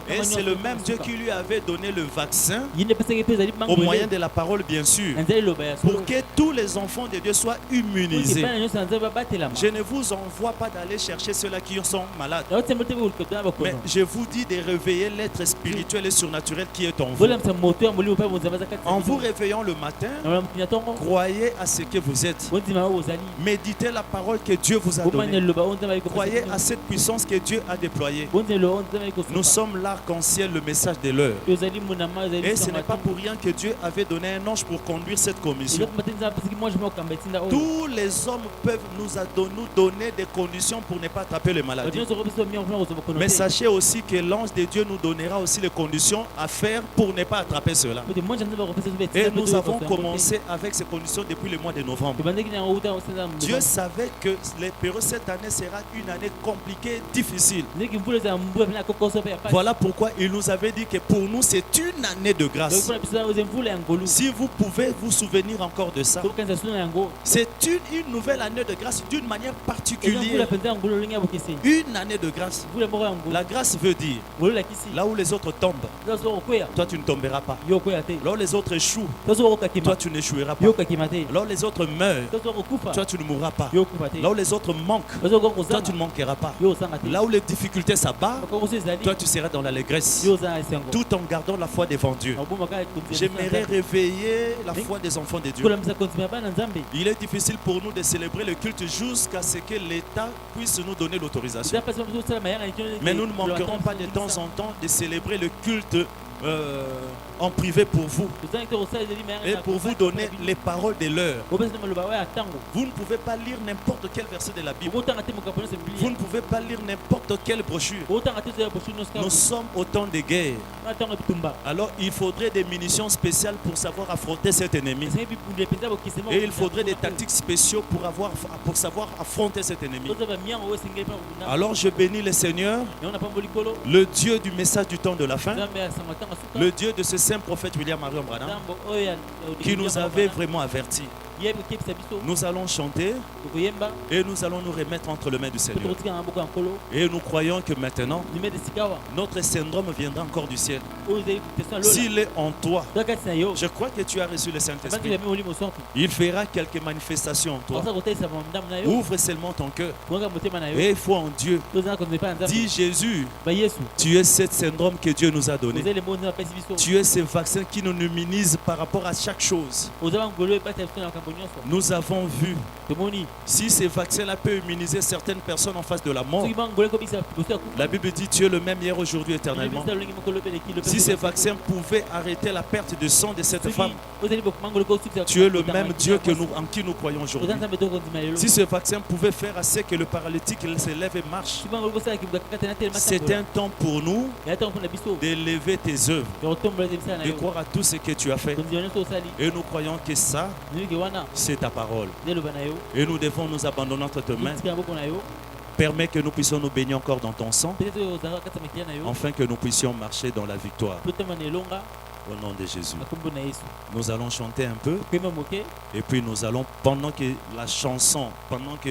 Et c'est le même Dieu qui lui avait donné le vaccin ye nde epesaki mpe ezali au moyen de la parole, bien sûr, na nzela eloba ya solo pour que tous les enfants de Dieu soient immunisés. bana nyonso na nzambe babatelama Je ne vous envoie pas d'aller chercher ceux-là qui sont malades, yakotemba te kolikoto na mais bakono je vous dis de réveiller l'être spirituel et surnaturel qui est en vous. bolamisa moto ya molimo mpe bonzambe aza kati En vous réveillant le matin, na mokili ya ntongo croyez à ce que vous êtes. bondima oyo ozali Méditez la parole que Dieu vous a bomanya donnée. liloba oyo nzambe ayeki Croyez à cette puissance que Dieu a déployée. bondima liloba oyo nzambe ayeki Nous sommes l'arc-en-ciel, le message de l'heure. ozali monama ozali Et ce n'est pas pour rien que Dieu avait donné un ange pour conduire cette commission. ezokoma te nzambe apesaki mwanji moko okamba etinda oyo Tous les hommes peuvent nous donner des conditions pour ne pas attraper les bato maladies. nyonso kopesa mia mpona kozwa bokono Mais te sachez aussi que l'ange de Dieu nous donnera aussi les conditions à faire pour ne pas attraper cela. ete mwanji ya nzambe akopesa ezobe Et etinda nous avons commencé avec ces conditions depuis le mois de novembre. tobandeki na yango uta osenza Dieu savait que les périodes cette année sera une année compliquée, difficile. ndeki mvula ezala mbula pena kokoso mpe ya pasi Voilà pourquoi il nous avait dit que pour nous c'est une année de donc grâce. mpona biso oze mvula ya ngolu Si vous pouvez vous souvenir encore de ça, tokokanisa suna yango c'est une nouvelle année de grâce d'une manière eza mvula particulière. mpenza ya ngolu olenge ya bokeseni Une année de grâce. mvula moko ya ngolu La grâce veut dire, ngolu elakisi là où les autres tombent, toza so kokwea toi tu ne tomberas pas. yo okwea te Là où les autres échouent, toza so kokakima toi tu n'échoueras pas. yo okakima te Là où les autres meurent, toza kokufa toi tu ne mourras pas. yo okufa te Là où les autres manquent, toza toi tu kokozanga ne manqueras pas. yo ozanga te Là où les difficultés s'abattent, makokoso ezali toi tu seras dans l'allégresse. yo oza na esengo Tout en gardant la foi devant Dieu. obomaka J'aimerais réveiller la foi des enfants de Dieu. kolambisa kondima ya bana nzambe Il est difficile pour nous de célébrer le culte jusqu'à ce que l'État puisse nous donner l'autorisation. eza mpasi babiso osala mayanga Mais nous ne manquerons pas de temps en temps de célébrer le culte en privé pour vous et pour vous donner les paroles de l'heure. Vous ne pouvez pas lire n'importe quel verset de la Bible. Vous ne pouvez pas lire n'importe quelle brochure. Nous sommes au temps de guerre. Alors il faudrait des munitions spéciales pour savoir affronter cet ennemi. Et il faudrait des tactiques spéciaux pour savoir affronter cet ennemi. Alors je bénis le Seigneur, le Dieu du message du temps de la fin, le Dieu de ce saint prophète William Marion Branham, qui nous avait vraiment avertis. Yeba kokebisa biso. Nous allons chanter Tokoyemba. et nous allons nous remettre entre les mains du Seigneur. Tokotika na maboko ya nkolo. Et nous croyons que maintenant, Nimede sikawa. notre syndrome viendra encore du ciel. Oyo ezali question ya lola. S'il est en toi, Toza kati na yo. je crois que tu as reçu le Bantu Saint-Esprit. ya molimo santu. Il fera quelques manifestations en toi. Akosa kotalisa ndamu na yo. Ouvre seulement ton cœur Konga motema na yo. et foi en Dieu. Toza na konzepa na nzambe. Dis Jésus, Ba Yesu. tu es ce syndrome que Dieu nous a donné. Oza le monde na pesi biso. Tu es ce vaccin qui nous immunise par rapport à chaque chose. Oza ngolo ebata biso na makambo nyonso. Nous avons vu, Tomoni. si ces vaccins-là peuvent immuniser certaines personnes en face de la mort, Soki ngolo ekobisa biso ya kufa. la Bible dit tu es le même hier, aujourd'hui, éternellement. Ebisa lolenge moko lobe leki, lobe Si ces lobe. vaccins pouvaient arrêter la perte de sang de cette Soki femme, ozali bokuma ngolo ekosukisa tu es le kotanga même makila Dieu que mwasi. nous, en qui nous croyons Oza aujourd'hui. nzambe tokondima lelo. Si ce vaccin pouvait faire assez que le paralytique il se lève et marche, Soki ngolo ekosala kibuka kaka na telema c'est un temps pour nous ya tango mpona biso. d'élever tes œuvres, Ya kotombola ebisa na de yo. croire à tout ce que tu as fait. Konzima nyonso osali. Et nous croyons que ça, Niliki wana. c'est ta parole. Nde loba na yo. Et nous devons nous abandonner entre tes mains. Totika maboko na yo. Permets que nous puissions nous baigner encore dans ton sang, Peut-être ozalaka kati ya makila na yo. afin que nous puissions marcher dans la victoire. Totema na elonga Au nom de Jésus. na kombo na Yesu. Nous allons chanter un peu Koyemba moke. et puis nous allons, pendant que la chanson, pendant que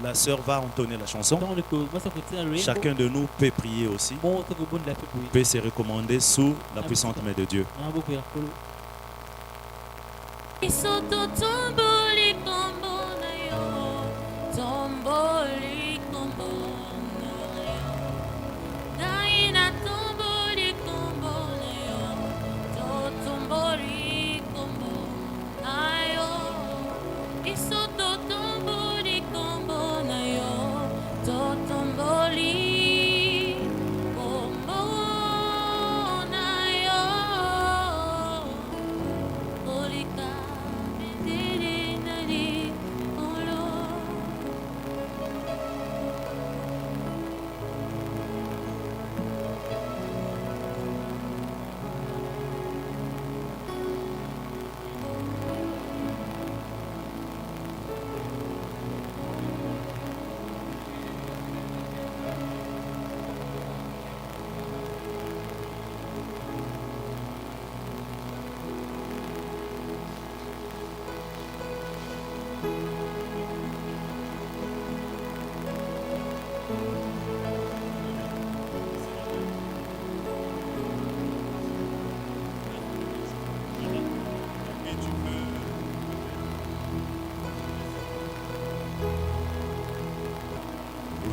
la sœur va entonner la chanson, Ntango ndeko mwasi akotina loyembo. chacun de nous peut prier aussi, Bongo tokobondela mpe boye. peut se recommander sous la puissante main de Dieu. Na maboko ya nkolo. Isoto tomboli kombo na yo, tomboli kombo na yo. Daina tomboli kombo na yo, tomboli kombo na yo. Isoto tomboli kombo na yo, tomboli kombo na yo. Olika bendere nari olo.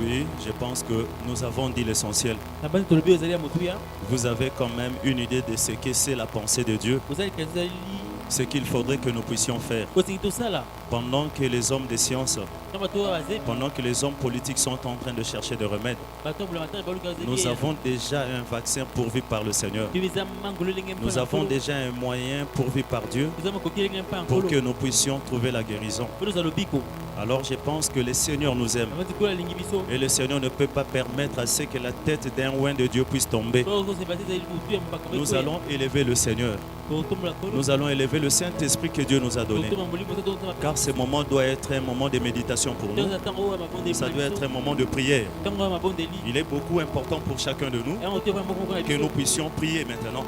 Oui, je pense que nous avons dit l'essentiel. Na basi tolobi ozali ya motuya. Vous avez quand même une idée de ce que c'est la pensée de Dieu, Ozali kasi ozali ce qu'il faudrait que nous puissions faire kosingi tosala. pendant que les hommes de science, Na bato oyo bazebi. pendant que les hommes politiques sont en train de chercher des remèdes. Bato ya mbulamatari baluka bazebi. Nous avons déjà un vaccin pourvu par le Seigneur. Bibi eza mangolo elenge mpe Nous na avons nkolo. déjà un moyen pourvu par Dieu Eza makoki elenge mpe ya pour nkolo. que nous puissions trouver la guérison. Mpe tozala lobiko. Alors je pense que le Seigneur nous aime Na basi nkolo alingi biso. et le Seigneur ne peut pas permettre à ce que la tête d'un oin de Dieu puisse tomber. Soki okosepasi ezali motu ya makambo Nous ekoya. allons élever le Seigneur. Tokotombola nkolo. Nous allons élever le Saint-Esprit que Dieu nous a donné. Tokotoma molimo te tokotoma pe. Car ce moment doit être un moment de méditation pour nous. Toza ntango oyo ya mabondeli Ça na doit biso. être un moment de prière. Ntango oyo ya mabondeli. Il est beaucoup important pour chacun de nous Yango te moko moko na que biso. nous puissions prier maintenant.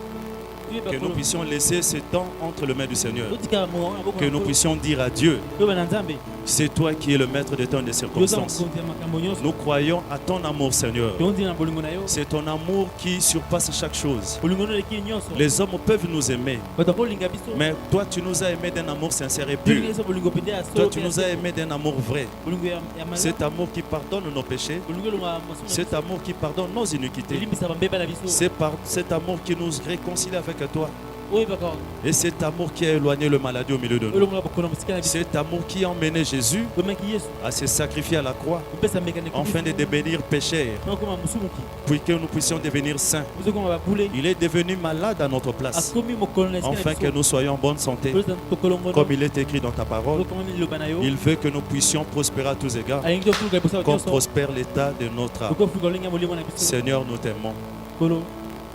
Toyeba Que nous nkolo. puissions laisser ce temps entre les mains du Seigneur. Totikala moko na maboko Que na nous nkolo. puissions dire à Dieu, Toyeba na Nzambe. c'est toi qui es le maître de temps et des Toza circonstances. mokonzi ya makambo nyonso. Nous croyons à ton amour, Seigneur. Tondi na bolingo na yo. C'est ton amour qui surpasse chaque chose. Bolingo no eleki nyonso. Les hommes peuvent nous aimer, Bato bakolinga biso. mais toi, tu nous as aimés d'un amour sincère et pur. Tolinga biso bolingo pende ya Toi, solo tu pe ya nous as solo. aimés d'un amour vrai. Bolingo ya malamu. Cet amour qui pardonne nos péchés. Bolingo elonga masumu na Cet biso. amour qui pardonne nos iniquités. Elimbisa bambeba na biso. C'est par cet amour qui nous réconcilie avec toi. Oyebaka Et cet amour qui a éloigné le maladie au milieu de nous. elonga bokona mosika na biso. Cet amour qui a emmené Jésus Omaki Yesu. à se sacrifier à la croix Opesa mbekane afin de devenir pécheur, Nakoma musumuki. puis que nous puissions devenir saints. Bozokoma babule. Il est devenu malade à notre place, Akomi mokolo na esika na afin que biso. nous soyons en bonne santé. Toza tokolongono. Comme il est écrit dans ta parole, Tokoma liloba na yo. il veut que nous puissions prospérer à tous égards, Alingi tofuluka liboso ya bato comme nyonso. prospère l'état de notre âme. Tokofuluka lolenge ya molimo na biso. Seigneur, nous t'aimons. Kolo.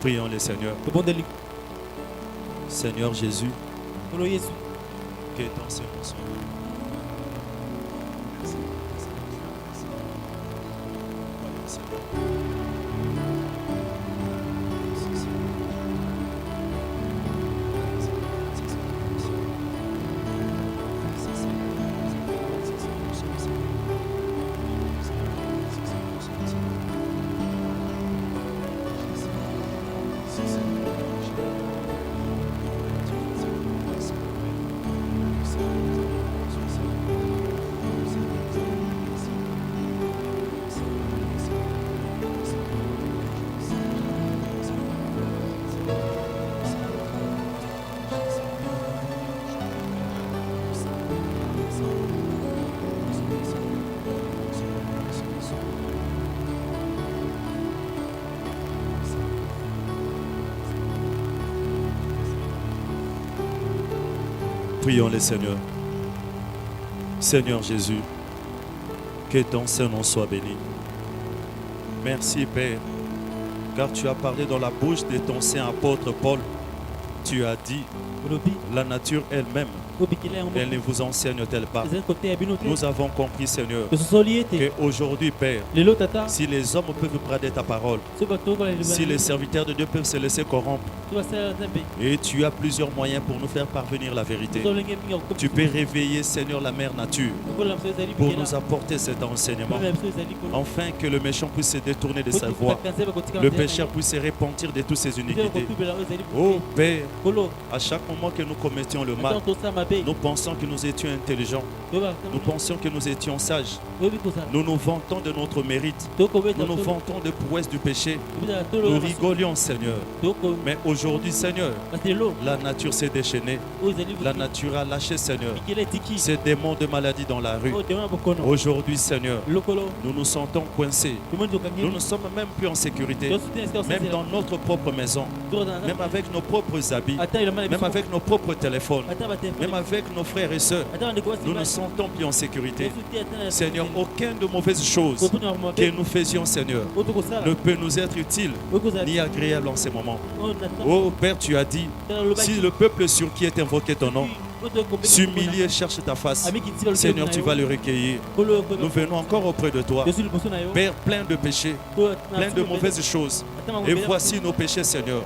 Prions le Seigneur. Tobondeli. Seigneur Jésus, Kolo Yesu. que ton Seigneur soit. Merci. Voyons, Seigneur. Merci, Seigneur. Merci, Seigneur. Prions le Seigneur. Seigneur Jésus, que ton Saint-Nom soit béni. Merci Père, car tu as parlé dans la bouche de ton saint apôtre Paul. Tu as dit, la nature elle-même, elle ne vous enseigne-t-elle pas? Nous avons compris, Seigneur, qu'aujourd'hui, Père, si les hommes peuvent prendre ta parole, si les serviteurs de Dieu peuvent se laisser corrompre, et tu as plusieurs moyens pour nous faire parvenir la vérité. Tu peux réveiller, Seigneur, la mère nature pour nous apporter cet enseignement, afin que le méchant puisse se détourner de sa voie, le pécheur puisse se repentir de toutes ses iniquités. Oh Père, à chaque moment que nous commettions le mal, nous pensons que nous étions intelligents, nous pensions que nous étions sages, nous nous vantons de notre mérite, nous nous vantons de prouesses du péché, nous rigolions, Seigneur. Mais aujourd'hui, Seigneur, la nature s'est déchaînée, la nature a lâché, Seigneur, ces démons de maladie dans la rue. Aujourd'hui, Seigneur, nous nous sentons coincés, nous ne sommes même plus en sécurité, même dans notre propre maison, même avec nos propres habits, même avec nos propres téléphones, même avec nos frères et sœurs, nous ne sentons plus en sécurité. Seigneur, aucune de mauvaises choses que nous faisions, Seigneur, ne peut nous être utile ni agréable en ces moments. Oh Père, tu as dit, si le peuple sur qui est invoqué ton nom s'humilier, cherche ta face, Seigneur, tu vas le recueillir. Nous venons encore auprès de toi, Père, plein de péchés, plein de mauvaises choses. Et voici nos péchés, Seigneur.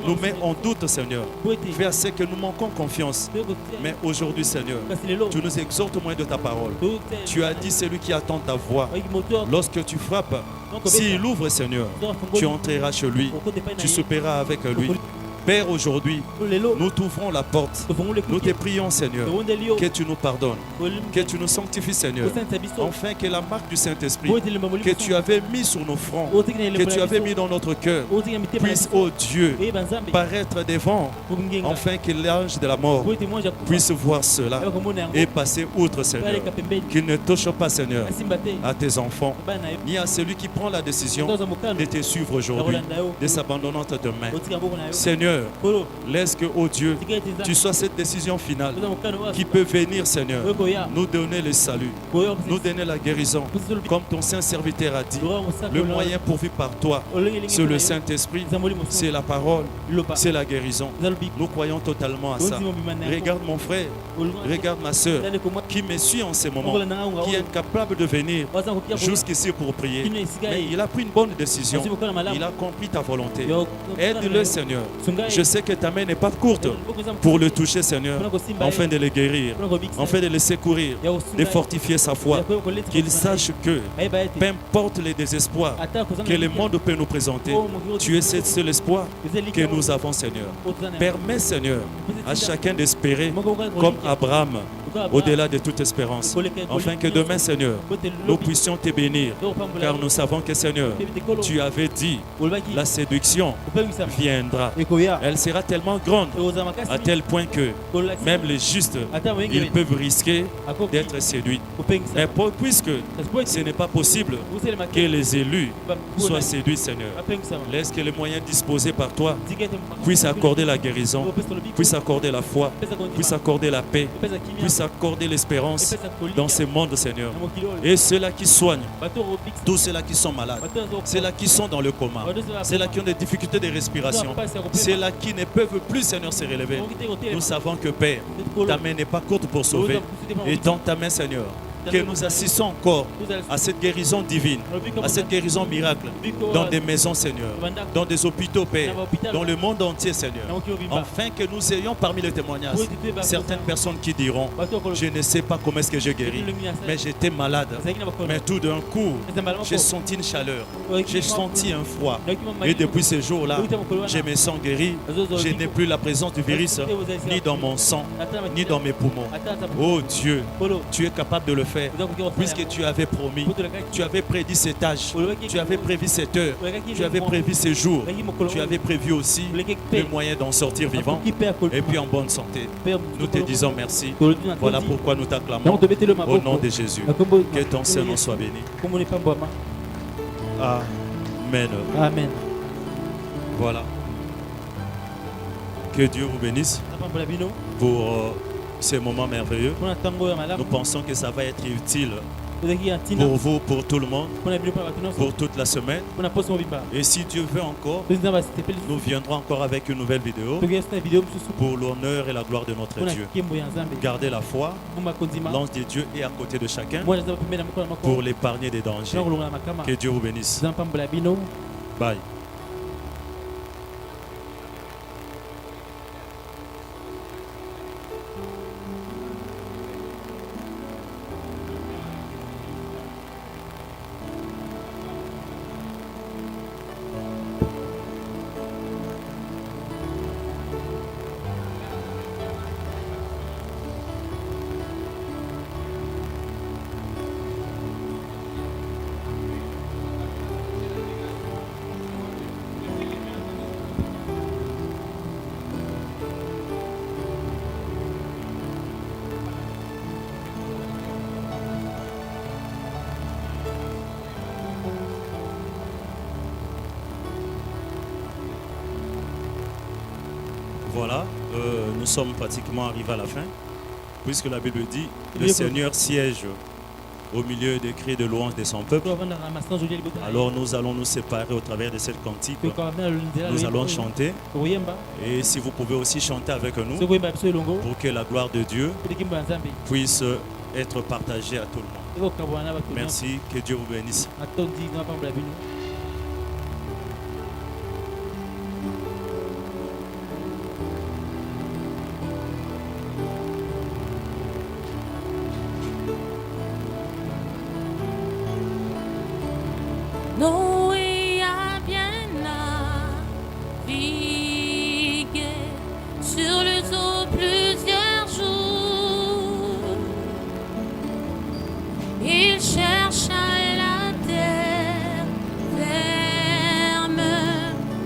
Nous met en doute, Seigneur. Fais à ce que nous manquons confiance. Mais aujourd'hui, Seigneur, tu nous exhortes au moyen de ta parole. Tu as dit, celui qui attend ta voix, lorsque tu frappes, s'il ouvre, Seigneur, tu entreras chez lui, tu souperas avec lui. Père, aujourd'hui, nous t'ouvrons la porte. Nous te prions, Seigneur, que tu nous pardonnes, que tu nous sanctifies, Seigneur, afin que la marque du Saint-Esprit que tu avais mis sur nos fronts, que tu avais mis dans notre cœur, puisse, ô Dieu, paraître devant, afin que l'ange de la mort puisse voir cela et passer outre, Seigneur. Qu'il ne touche pas, Seigneur, à tes enfants, ni à celui qui prend la décision de te suivre aujourd'hui, de s'abandonner entre tes mains. Seigneur, laisse que, oh Dieu, tu sois cette décision finale qui peut venir, Seigneur, nous donner le salut, nous donner la guérison. Comme ton saint serviteur a dit, le moyen pourvu par toi, c'est le Saint-Esprit, c'est la parole, c'est la guérison. Nous croyons totalement à ça. Regarde mon frère, regarde ma soeur, qui me suit en ce moment, qui est incapable de venir jusqu'ici pour prier. Mais il a pris une bonne décision, il a compris ta volonté. Aide-le, Seigneur. Je sais que ta main n'est pas courte pour le toucher, Seigneur, afin de le guérir, afin de le secourir, de fortifier sa foi. Qu'il sache que, peu importe les désespoirs que le monde peut nous présenter, tu es ce seul espoir que nous avons, Seigneur. Permets, Seigneur, à chacun d'espérer comme Abraham, au-delà de toute espérance, afin que demain, Seigneur, nous puissions te bénir, car nous savons que, Seigneur, tu avais dit, la séduction viendra. Elle sera tellement grande, à tel point que même les justes, ils peuvent risquer d'être séduits. Mais puisque ce n'est pas possible que les élus soient séduits, Seigneur, laisse que les moyens disposés par toi puissent accorder la guérison, puissent accorder la foi, puissent accorder la paix, puissent accorder l'espérance dans ce monde, Seigneur. Et ceux-là qui soignent, tous ceux-là qui sont malades, ceux-là qui sont dans le coma, ceux-là qui ont des difficultés de respiration, ceux-là qui ne peuvent plus, Seigneur, se relever. Nous savons que, Père, ta main n'est pas courte pour sauver. Et dans ta main, Seigneur, que nous assistons encore à cette guérison divine, à cette guérison miracle, dans des maisons, Seigneur, dans des hôpitaux, Père, dans le monde entier, Seigneur, afin que nous ayons parmi les témoignages certaines personnes qui diront, je ne sais pas comment est-ce que j'ai guéri, mais j'étais malade, mais tout d'un coup, j'ai senti une chaleur, j'ai senti un froid, et depuis ce jour-là, je me sens guéri, je n'ai plus la présence du virus, ni dans mon sang, ni dans mes poumons. Oh Dieu, tu es capable de le faire, puisque tu avais promis, tu avais prédit cet âge, tu avais prévu cette heure, tu avais prévu ce jour, tu avais prévu aussi le moyen d'en sortir vivant et puis en bonne santé. Nous te disons merci. Voilà pourquoi nous t'acclamons au nom de Jésus. Que ton Saint-Nom soit béni. Amen. Amen. Voilà. Que Dieu vous bénisse pour ces moments merveilleux. mpona ntango oyo ya malamu Nous pensons que ça va être utile ezalaki ya ntina pour vous, pour tout le monde, mpona bino mpona bato nyonso pour toute la semaine. mpona poso mobimba Et si Dieu veut encore, tozi nzambe asepeli nous viendrons encore avec une nouvelle vidéo tokeyasi na video mosusu pour l'honneur et la gloire de notre mpona Dieu. nkembo ya nzambe Gardez la foi, ngomba kondima l'ange de Dieu est à côté de chacun mwana nzambe pembeni na moko na moko pour l'épargner des dangers. na kolongola makama Que Dieu vous bénisse. nzambe pambola bino Bye. Voilà, nous sommes pratiquement arrivés à la fin, puisque la Bible dit le Seigneur siège au milieu des cris de louange de son peuple. tovandaka na masina ozoli ya libota na ye. Alors nous allons nous séparer au travers de cette cantique. tokoka bina nzela Nous loyembo allons oyo. chanter tokoyemba et si vous pouvez aussi chanter avec nous soki koyemba biso elongo pour que la gloire de Dieu mpe likimbo ya nzambe puisse être partagée à tout le monde. ekokabwana na bato nyonso Merci, que Dieu vous bénisse. atondi nzambe pambola bino Noé a bien navigué sur les eaux plusieurs jours. Il chercha la terre ferme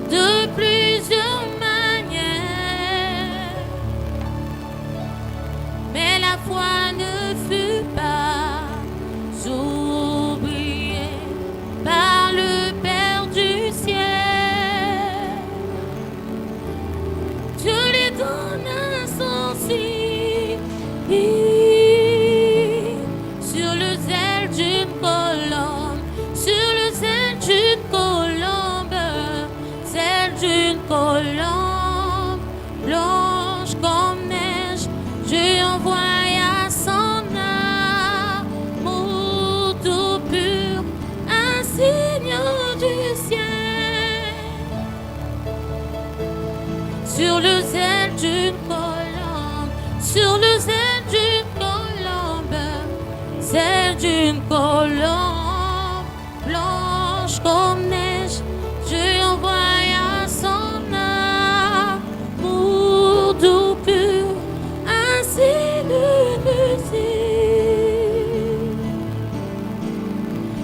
de plusieurs manières, mais la foi ne fut pas oubliée par le Père du ciel. Dieu lui donne un signe sur le zèle d'une colombe, sur le zèle d'une colombe, zèle d'une colombe, blanche comme neige. Dieu envoya son amour tout pur, un signe du ciel. Sur le zèle d'une colombe, sur le zèle d'une colombe, zèle d'une colombe, blanche comme neige. Dieu envoya son amour tout pur, ainsi de musique.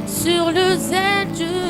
Sur le zèle d'une